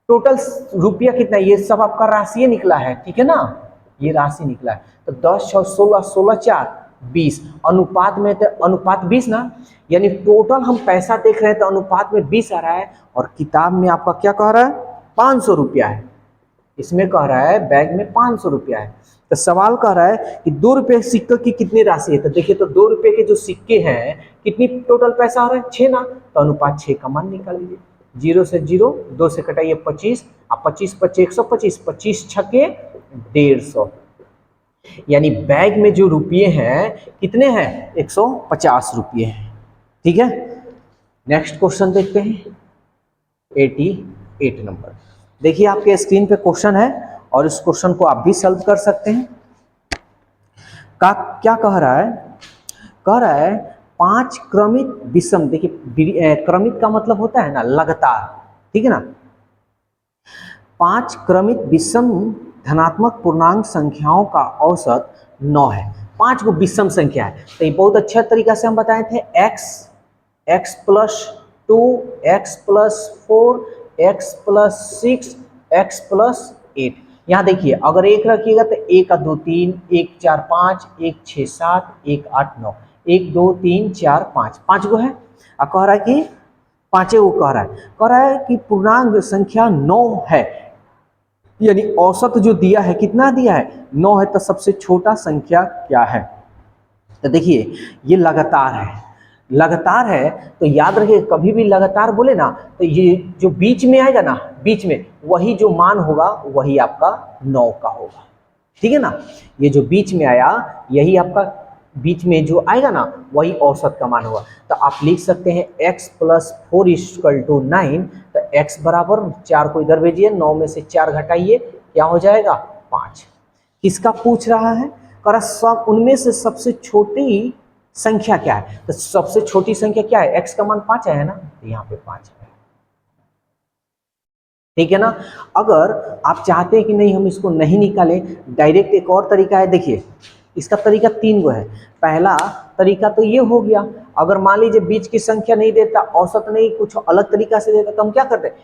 टोटल रुपया कितना, ये सब आपका राशि निकला है। ठीक है ना, ये राशि निकला है। तो 10 6 16, 16 4 20, अनुपात में तो अनुपात 20 ना, यानी टोटल हम पैसा देख रहे हैं तो अनुपात में 20 आ रहा है। और किताब में आपका क्या कह रहा है, 500 रुपया है। इसमें कह रहा है बैग में 500 रुपया है। तो सवाल कह रहा है कि 2 रुपये सिक्के की कितनी राशि है। तो देखिए तो 2 रुपये के जो सिक्के हैं कितनी टोटल पैसा आ रहा है, 6 ना, तो अनुपात 6 का मान निकाल लीजिए। 0 से 0, 2 से कटाइए 25, अब 25 25 125, 25 छक्के 150, यानी बैग में जो रुपये हैं कितने हैं, 150 रुपये हैं। ठीक है, नेक्स्ट क्वेश्चन देखते हैं 88 नंबर। देखिए आपके स्क्रीन पे क्वेश्चन है और इस क्वेश्चन को आप भी सॉल्व कर सकते हैं। क्या कह रहा है, कह रहा है 5 क्रमित विषम, देखिए क्रमित का मतलब होता है ना लगातार, ठीक है ना। 5 क्रमित विषम धनात्मक पूर्णांक संख्याओं का औसत 9 है। 5 को विषम संख्या है, तो ये बहुत अच्छा तरीका से हम बताए थे। x plus 2, x plus 4, x plus 6, x plus 8। यहाँ देखिए अगर 1 रखिएगा तो 1 2 3, 1 4 5, 1 6 7, 1 8 9, 1 2 3 4 5, 5 गो है। कह रहा है कि पांचों को कह रहा है कि पूर्णांक संख्या 9 है, यानी औसत जो दिया है कितना दिया है 9 है, तो सबसे छोटा संख्या क्या है। तो देखिए ये लगातार है, लगातार है तो याद रखिए कभी भी लगातार बोले ना तो ये जो बीच में आएगा ना, बीच में वही जो मान होगा वही आपका 9 का होगा, ठीक है ना। ये जो बीच में आया यही आपका बीच में जो आएगा ना वही औसत का मान होगा। तो आप लिख सकते हैं x + 4 = 9, तो x बराबर 4 को इधर भेजिए, 9 में से 4 घटाइए, क्या हो जाएगा 5। किसका पूछ रहा है, कर सब उनमें से सबसे छोटी संख्या क्या है। तो सबसे छोटी संख्या क्या है, x का मान 5 है ना, तो यहाँ पे 5 है, ठीक है ना। अगर आप चाहते हैं कि नहीं हम इसको नहीं निकालें, डायरेक्ट एक और तरीका है, देखिए इसका तरीका 3 गो है। पहला तरीका तो ये हो गया, अगर मान लीजिए बीच की संख्या नहीं देता, औसत नहीं, कुछ अलग तरीका से देता, तो हम क्या करते हैं,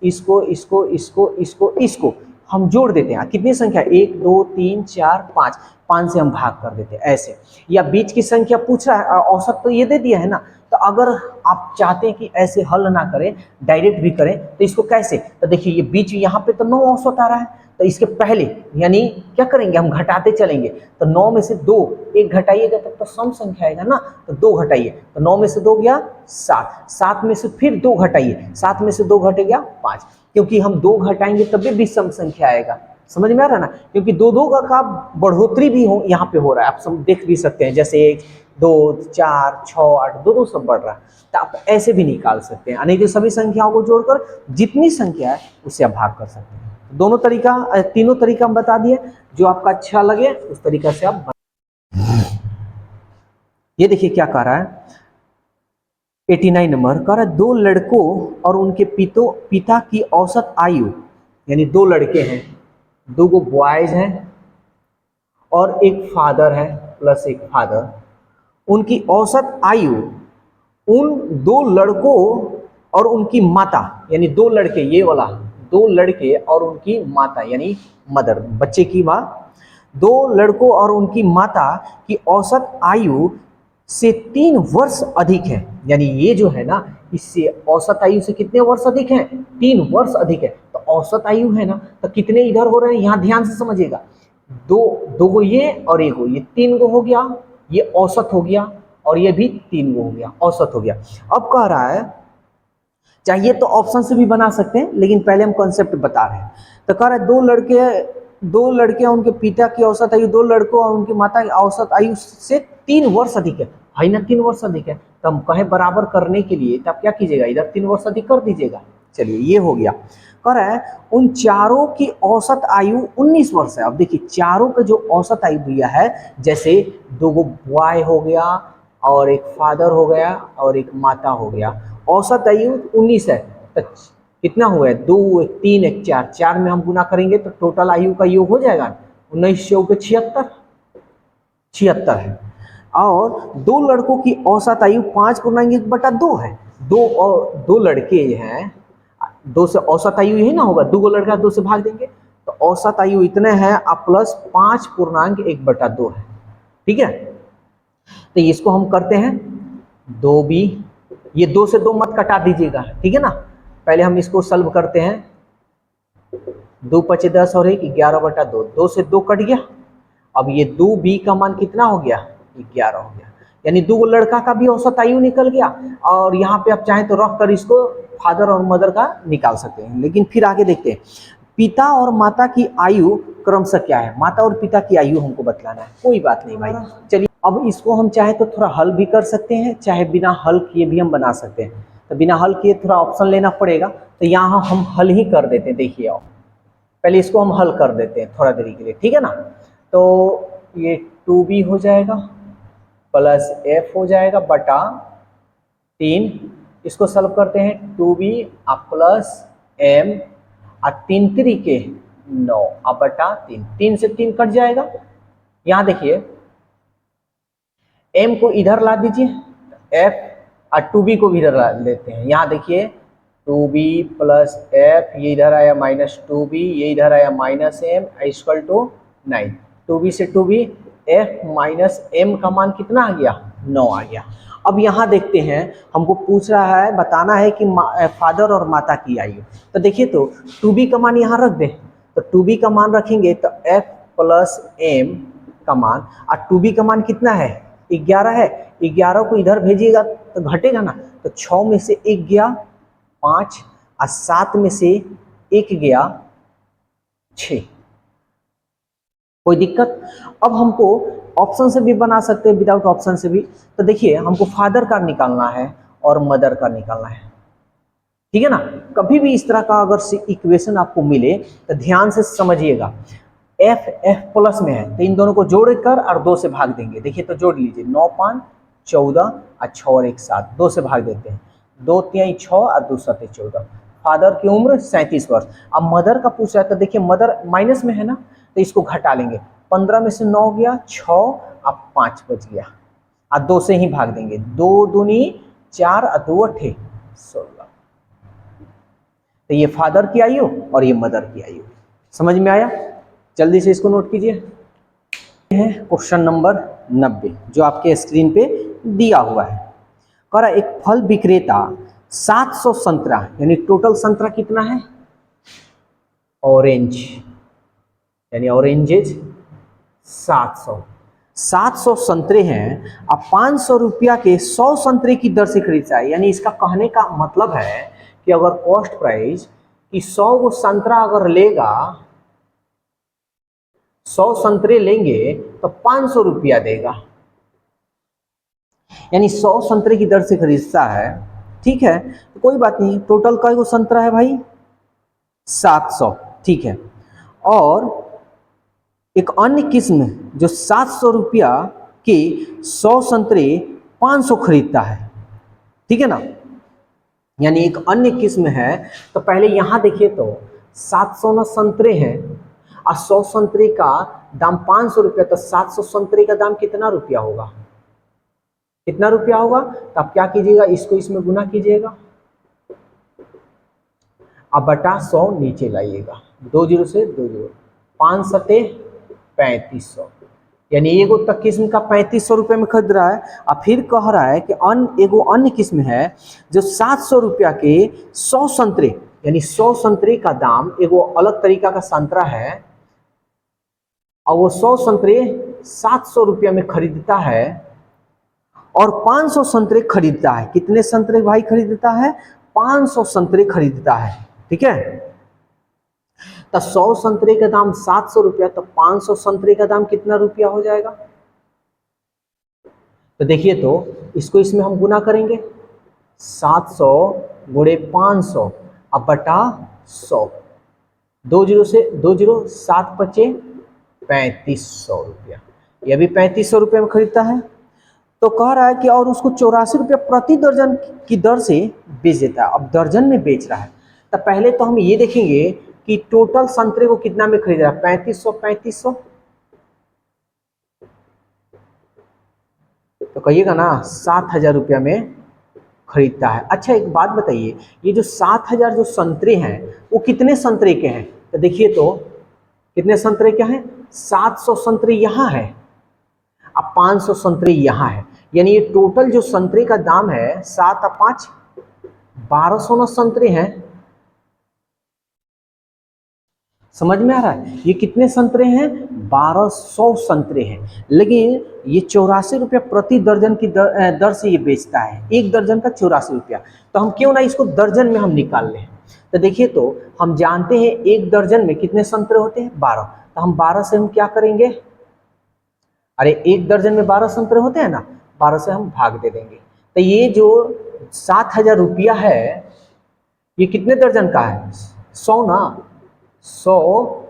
इसको हम जोड़ देते हैं। कितनी संख्या, 1 2 3 4 5, 5 से हम भाग कर देते हैं ऐसे। या बीच की संख्या पूछ रहा है, औसत तो ये दे दिया है ना, तो अगर आप चाहते हैं कि ऐसे हल ना करें, डायरेक्ट भी करें, तो इसको कैसे, तो देखिए ये बीच यहाँ पे तो 9 औसत आ रहा है, तो इसके पहले यानी क्या करेंगे, हम घटाते चलेंगे। तो 9 में से 2 एक घटाइएगा तब तो सम संख्या आएगा ना, तो 2 घटाइए, तो 9 में से 2 गया 7, 7 में से फिर 2 घटाइए, 7 में से 2 घटे गया 5, क्योंकि हम 2 घटाएंगे तभी भी सम संख्या आएगा। समझ में आ रहा है ना, क्योंकि 2 का बढ़ोतरी भी हो यहाँ पे हो रहा है, आप सब देख भी सकते हैं, जैसे 1 2 4 6 8 2 सब बढ़ रहा है। तो आप ऐसे भी निकाल सकते हैं, यानी कि सभी संख्याओं को जोड़कर जितनी संख्या है उससे आप भाग कर सकते हैं। दोनों तरीका, तीनों तरीका हम बता दिए, जो आपका अच्छा लगे उस तरीका से आप। ये देखिए क्या कह रहा है, 89 नंबर कह रहा है, 2 लड़कों और उनके पिता की औसत आयु, यानी 2 लड़के हैं, 2 गो बॉयज हैं और एक फादर है प्लस एक फादर, उनकी औसत आयु उन 2 लड़कों और उनकी माता, यानी 2 लड़के, ये वाला 2 लड़के और उनकी माता यानी मदर, बच्चे की माँ, 2 लड़कों और उनकी माता की औसत आयु से 3 वर्ष अधिक है। यानी ये जो है ना, इससे औसत आयु से कितने वर्ष अधिक है, 3 वर्ष अधिक है। तो औसत आयु है ना, तो कितने इधर हो रहे हैं, यहाँ ध्यान से समझिएगा, 2 गो ये और 1 गो ये, 3 गो हो गया, ये औसत हो गया, और ये भी 3 गो हो गया, औसत हो गया। अब कह रहा है, चाहिए तो ऑप्शन से भी बना सकते हैं, लेकिन पहले हम कॉन्सेप्ट बता रहे हैं। तो कह रहा है 2 लड़के और उनके पिता की औसत आयु 2 लड़कों और उनकी माता की औसत आयु से 3 वर्ष अधिक है ना, 3 वर्ष अधिक है। तो हम कहें बराबर करने के लिए, तब क्या कीजिएगा, इधर 3 वर्ष अधिक कर दीजिएगा। चलिए ये हो गया। कह रहा है उन चारों की औसत आयु 19 वर्ष है। अब देखिए चारों का जो औसत आयु दिया है, जैसे 2 गो बॉय हो गया और एक फादर हो गया और एक माता हो गया, औसत आयु 19 है, तो कितना हुआ है, 2 1 3 1 4, 4 में हम गुना करेंगे तो टोटल आयु का योग हो जाएगा 19 के 76 है। और 2 लड़कों की औसत आयु 5/1/2 है। 2 लड़के हैं, 2 से औसत आयु यही ना होगा, 2 लड़का 2 से भाग देंगे तो औसत आयु इतने हैं, अब प्लस 5/1/2 है, ठीक है। तो इसको हम करते हैं 2b, ये 2 से 2 मत कटा दीजिएगा, ठीक है ना। पहले हम इसको सॉल्व करते हैं, 2 × 5 = 10 और 1 11/2, 2 से 2 कट गया। अब ये 2b का मान कितना हो गया, 11 हो गया, यानी 2 लड़का का भी औसत आयु निकल गया। और यहाँ पे आप चाहें तो रख कर इसको फादर और मदर का निकाल सकते हैं। लेकिन फिर आगे देखते हैं, पिता और माता की आयु क्रमशः क्या है, माता और पिता की आयु हमको बतलाना है। कोई बात नहीं भाई, चलिए अब इसको हम चाहे तो थोड़ा हल भी कर सकते हैं, चाहे बिना हल किए भी हम बना सकते हैं। तो बिना हल किए थोड़ा ऑप्शन लेना पड़ेगा, तो यहाँ हम हल ही कर देते हैं। देखिए आप पहले इसको हम हल कर देते हैं थोड़ा देरी के लिए, ठीक है ना। तो ये 2b हो जाएगा प्लस f हो जाएगा बटा 3, इसको सॉल्व करते हैं, 2b प्लस m 3 3 9 बटा 3, 3 से 3 कट जाएगा। यहाँ देखिए m को इधर ला दीजिए, f और 2b को भी इधर ला लेते हैं। यहाँ देखिए 2b प्लस f, ये इधर आया -2b, ये इधर आया -m = 9, 2b से 2b, f - m का मान कितना आ गया, 9 आ गया। अब यहाँ देखते हैं, हमको पूछ रहा है, बताना है कि फादर और माता की आयु। तो देखिए, तो टू बी का मान यहाँ रख दें, तो टू बी का मान रखेंगे तो एफ प्लस एम का मान, और टू बी का मान कितना है, 11 है। 11 को इधर भेजिएगा तो घटेगा ना, तो 6 में से 1 गया 5, और 7 में से 1 गया 6। कोई दिक्कत? अब हमको ऑप्शन से भी बना सकते हैं, विदाउट ऑप्शन से भी। तो देखिए, हमको फादर का निकालना है और मदर का निकालना है, ठीक है ना। कभी भी इस तरह का अगर इक्वेशन आपको मिले तो ध्यान से समझिएगा। एफ प्लस में है तो इन दोनों को जोड़कर और 2 से भाग देंगे। देखिए, तो जोड़ लीजिए, 9 5 14 और 6 और 1 7, 2 से भाग देते हैं, 2 3 6 और 2 7 14। फादर की उम्र 37 वर्ष। अब मदर का पूछ रहा है, तो देखिए मदर माइनस में है ना, तो इसको घटा लेंगे। 15 में से 9 गया 6 और 5 बच गया, और 2 से ही भाग देंगे, 2 दूनी 4 और 2 8 16। तो ये फादर की आयु और ये मदर की आयु। समझ में आया? जल्दी से इसको नोट कीजिए। है क्वेश्चन नंबर 90 जो आपके स्क्रीन पे दिया हुआ है। कह रहा एक फल विक्रेता 700 संतरा, यानी टोटल संतरा कितना है, ऑरेंज यानी ऑरेंजेज 700 संतरे हैं, अब 500 रुपया के 100 संतरे की दर से खरीदता है। यानी इसका कहने का मतलब है कि अगर कॉस्ट प्राइस कि 100 को संतरा अगर लेगा, 100 संतरे लेंगे तो 500 रुपया देगा, यानी 100 संतरे की दर से खरीदता है। ठीक है, तो कोई बात नहीं, टोटल का को संतरा है भाई 700, ठीक है। और एक अन्य किस्म जो 700 रुपया के 100 संतरे 500 खरीदता है, ठीक है ना। यानी एक अन्य किस्म है। तो पहले यहां देखिए, तो 700 ना संतरे हैं और 100 संतरे का दाम 500 रुपया, तो 700 संतरे का दाम कितना रुपया होगा, कितना रुपया होगा। तो आप क्या कीजिएगा, इसको इसमें गुना कीजिएगा, अब बटा 100 नीचे लाइएगा, 2 0 से 2 0, 5 सते 3500, यानी एगो तक किस्म का 3500 रुपये में खरीद रहा है। और फिर कह रहा है कि एगो अन्य किस्म है जो 700 रुपया के 100 संतरे, यानी 100 संतरे का दाम, एगो अलग तरीका का संतरा है, और वो 100 संतरे 700 रुपया में खरीदता है और 500 संतरे खरीदता है। कितने संतरे भाई खरीदता है, 500 संतरे खरीदता है, ठीक है। तो 100 संतरे का दाम 700 रुपया, तो 500 संतरे का दाम कितना रुपया हो जाएगा। तो देखिए, तो इसको इसमें हम गुना करेंगे, 700 गुणे 500 अब बटा 100, 2 0 से 2 0, 7 5 3500 रुपया, यह भी 3500 रुपये में खरीदता है। तो कह रहा है कि और उसको 84 रुपया प्रति दर्जन की दर से बेच देता है। अब दर्जन में बेच रहा है, तो पहले तो हम ये देखेंगे कि टोटल संतरे को कितना में खरीद रहा है, 3500, तो कहिएगा ना 7000 रुपया में खरीदता है। अच्छा, एक बात बताइए, ये जो 7000 जो संतरे हैं वो कितने संतरे के हैं। तो देखिए, तो कितने संतरे के हैं, 700 संतरे यहाँ है, अब 500 संतरे यहाँ है, यानी ये टोटल जो संतरे का दाम है 7 और 5 1200 ना संतरे हैं। समझ में आ रहा है, ये कितने संतरे हैं, 1200 संतरे हैं, लेकिन ये 84 रुपया प्रति दर्जन की दर से ये बेचता है, एक दर्जन का 84 रुपया। तो हम क्यों ना इसको दर्जन में हम निकाल लें। तो देखिए, तो हम जानते हैं एक दर्जन में कितने संतरे होते हैं, 12, तो हम 12 से हम क्या करेंगे, अरे एक दर्जन में 12 संतरे होते हैं ना, 12 से हम भाग दे देंगे। तो ये जो 7000 रुपया है ये कितने दर्जन का है, 100 ना, 100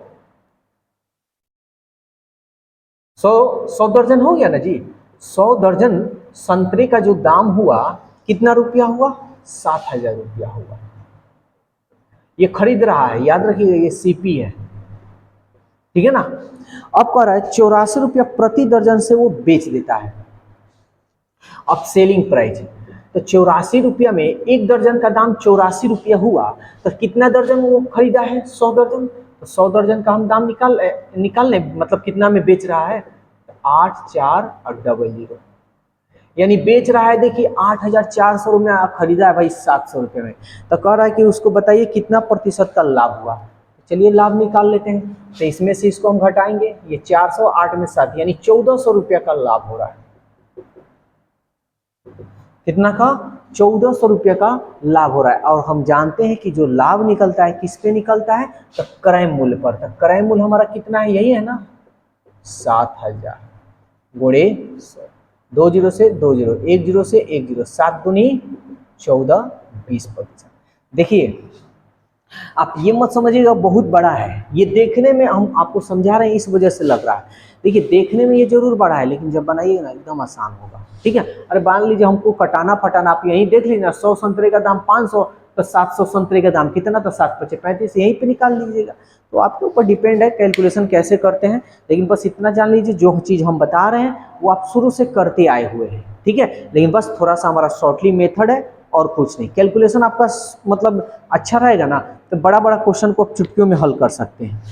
दर्जन हो गया ना जी। 100 दर्जन संतरे का जो दाम हुआ कितना रुपया हुआ, 7000 रुपया हुआ। ये खरीद रहा है, याद रखिएगा ये सीपी है, ठीक है ना। अब कह रहा है 84 रुपया प्रति दर्जन से वो बेच देता है। अब सेलिंग प्राइस, तो 84 रुपया में एक दर्जन का दाम 84 रुपया हुआ, तो कितना दर्जन वो खरीदा है, 100 दर्जन। तो 100 दर्जन का हम दाम निकाल लें, मतलब कितना में बेच रहा है, 8 4 और 00, यानी बेच रहा है, देखिए 8,400 रुपये, खरीदा है भाई 700 रुपये में, तो कह रहा है कि उसको बताइए कितना प्रतिशत का लाभ हुआ। चलिए लाभ निकाल लेते हैं। तो इसमें से इसको हम घटाएंगे, ये 400, 8 में 7, यानी 1400 रुपये का लाभ हो रहा है। कितना का? 1400 रुपये का लाभ हो रहा है। और हम जानते हैं कि जो लाभ निकलता है किस पे निकलता है? तो क्रय मूल्य पर। तो क्रय मूल्य हमारा कितना है? यही है ना, 7000 गुणे 100, 2 जीरो से 2 जीरो, 1 जीरो से 1 जीरो, 7 दूनी 14, 20%। देखिए आप ये मत समझिएगा बहुत बड़ा है, ये देखने में हम आपको समझा रहे हैं इस वजह से लग रहा है। देखिए देखने में ये जरूर बड़ा है, लेकिन जब बनाइएगा ना एकदम आसान होगा। ठीक है, अरे मान लीजिए हमको कटाना फटाना, आप यहीं देख लीजिए ना, 100 संतरे का दाम 500, तो 700 संतरे का दाम कितना? तो 7 × 5 = 35, यहीं पे निकाल लीजिएगा। तो आपके ऊपर डिपेंड है कैलकुलेशन कैसे करते हैं, लेकिन बस इतना जान लीजिए जो चीज़ हम बता रहे हैं वो आप शुरू से करते आए हुए हैं। ठीक है, लेकिन बस थोड़ा सा हमारा शॉर्टली मेथड है और कुछ नहीं। कैलकुलेशन आपका मतलब अच्छा रहेगा ना, तो बड़ा बड़ा क्वेश्चन को आप चुटकियों में हल कर सकते हैं।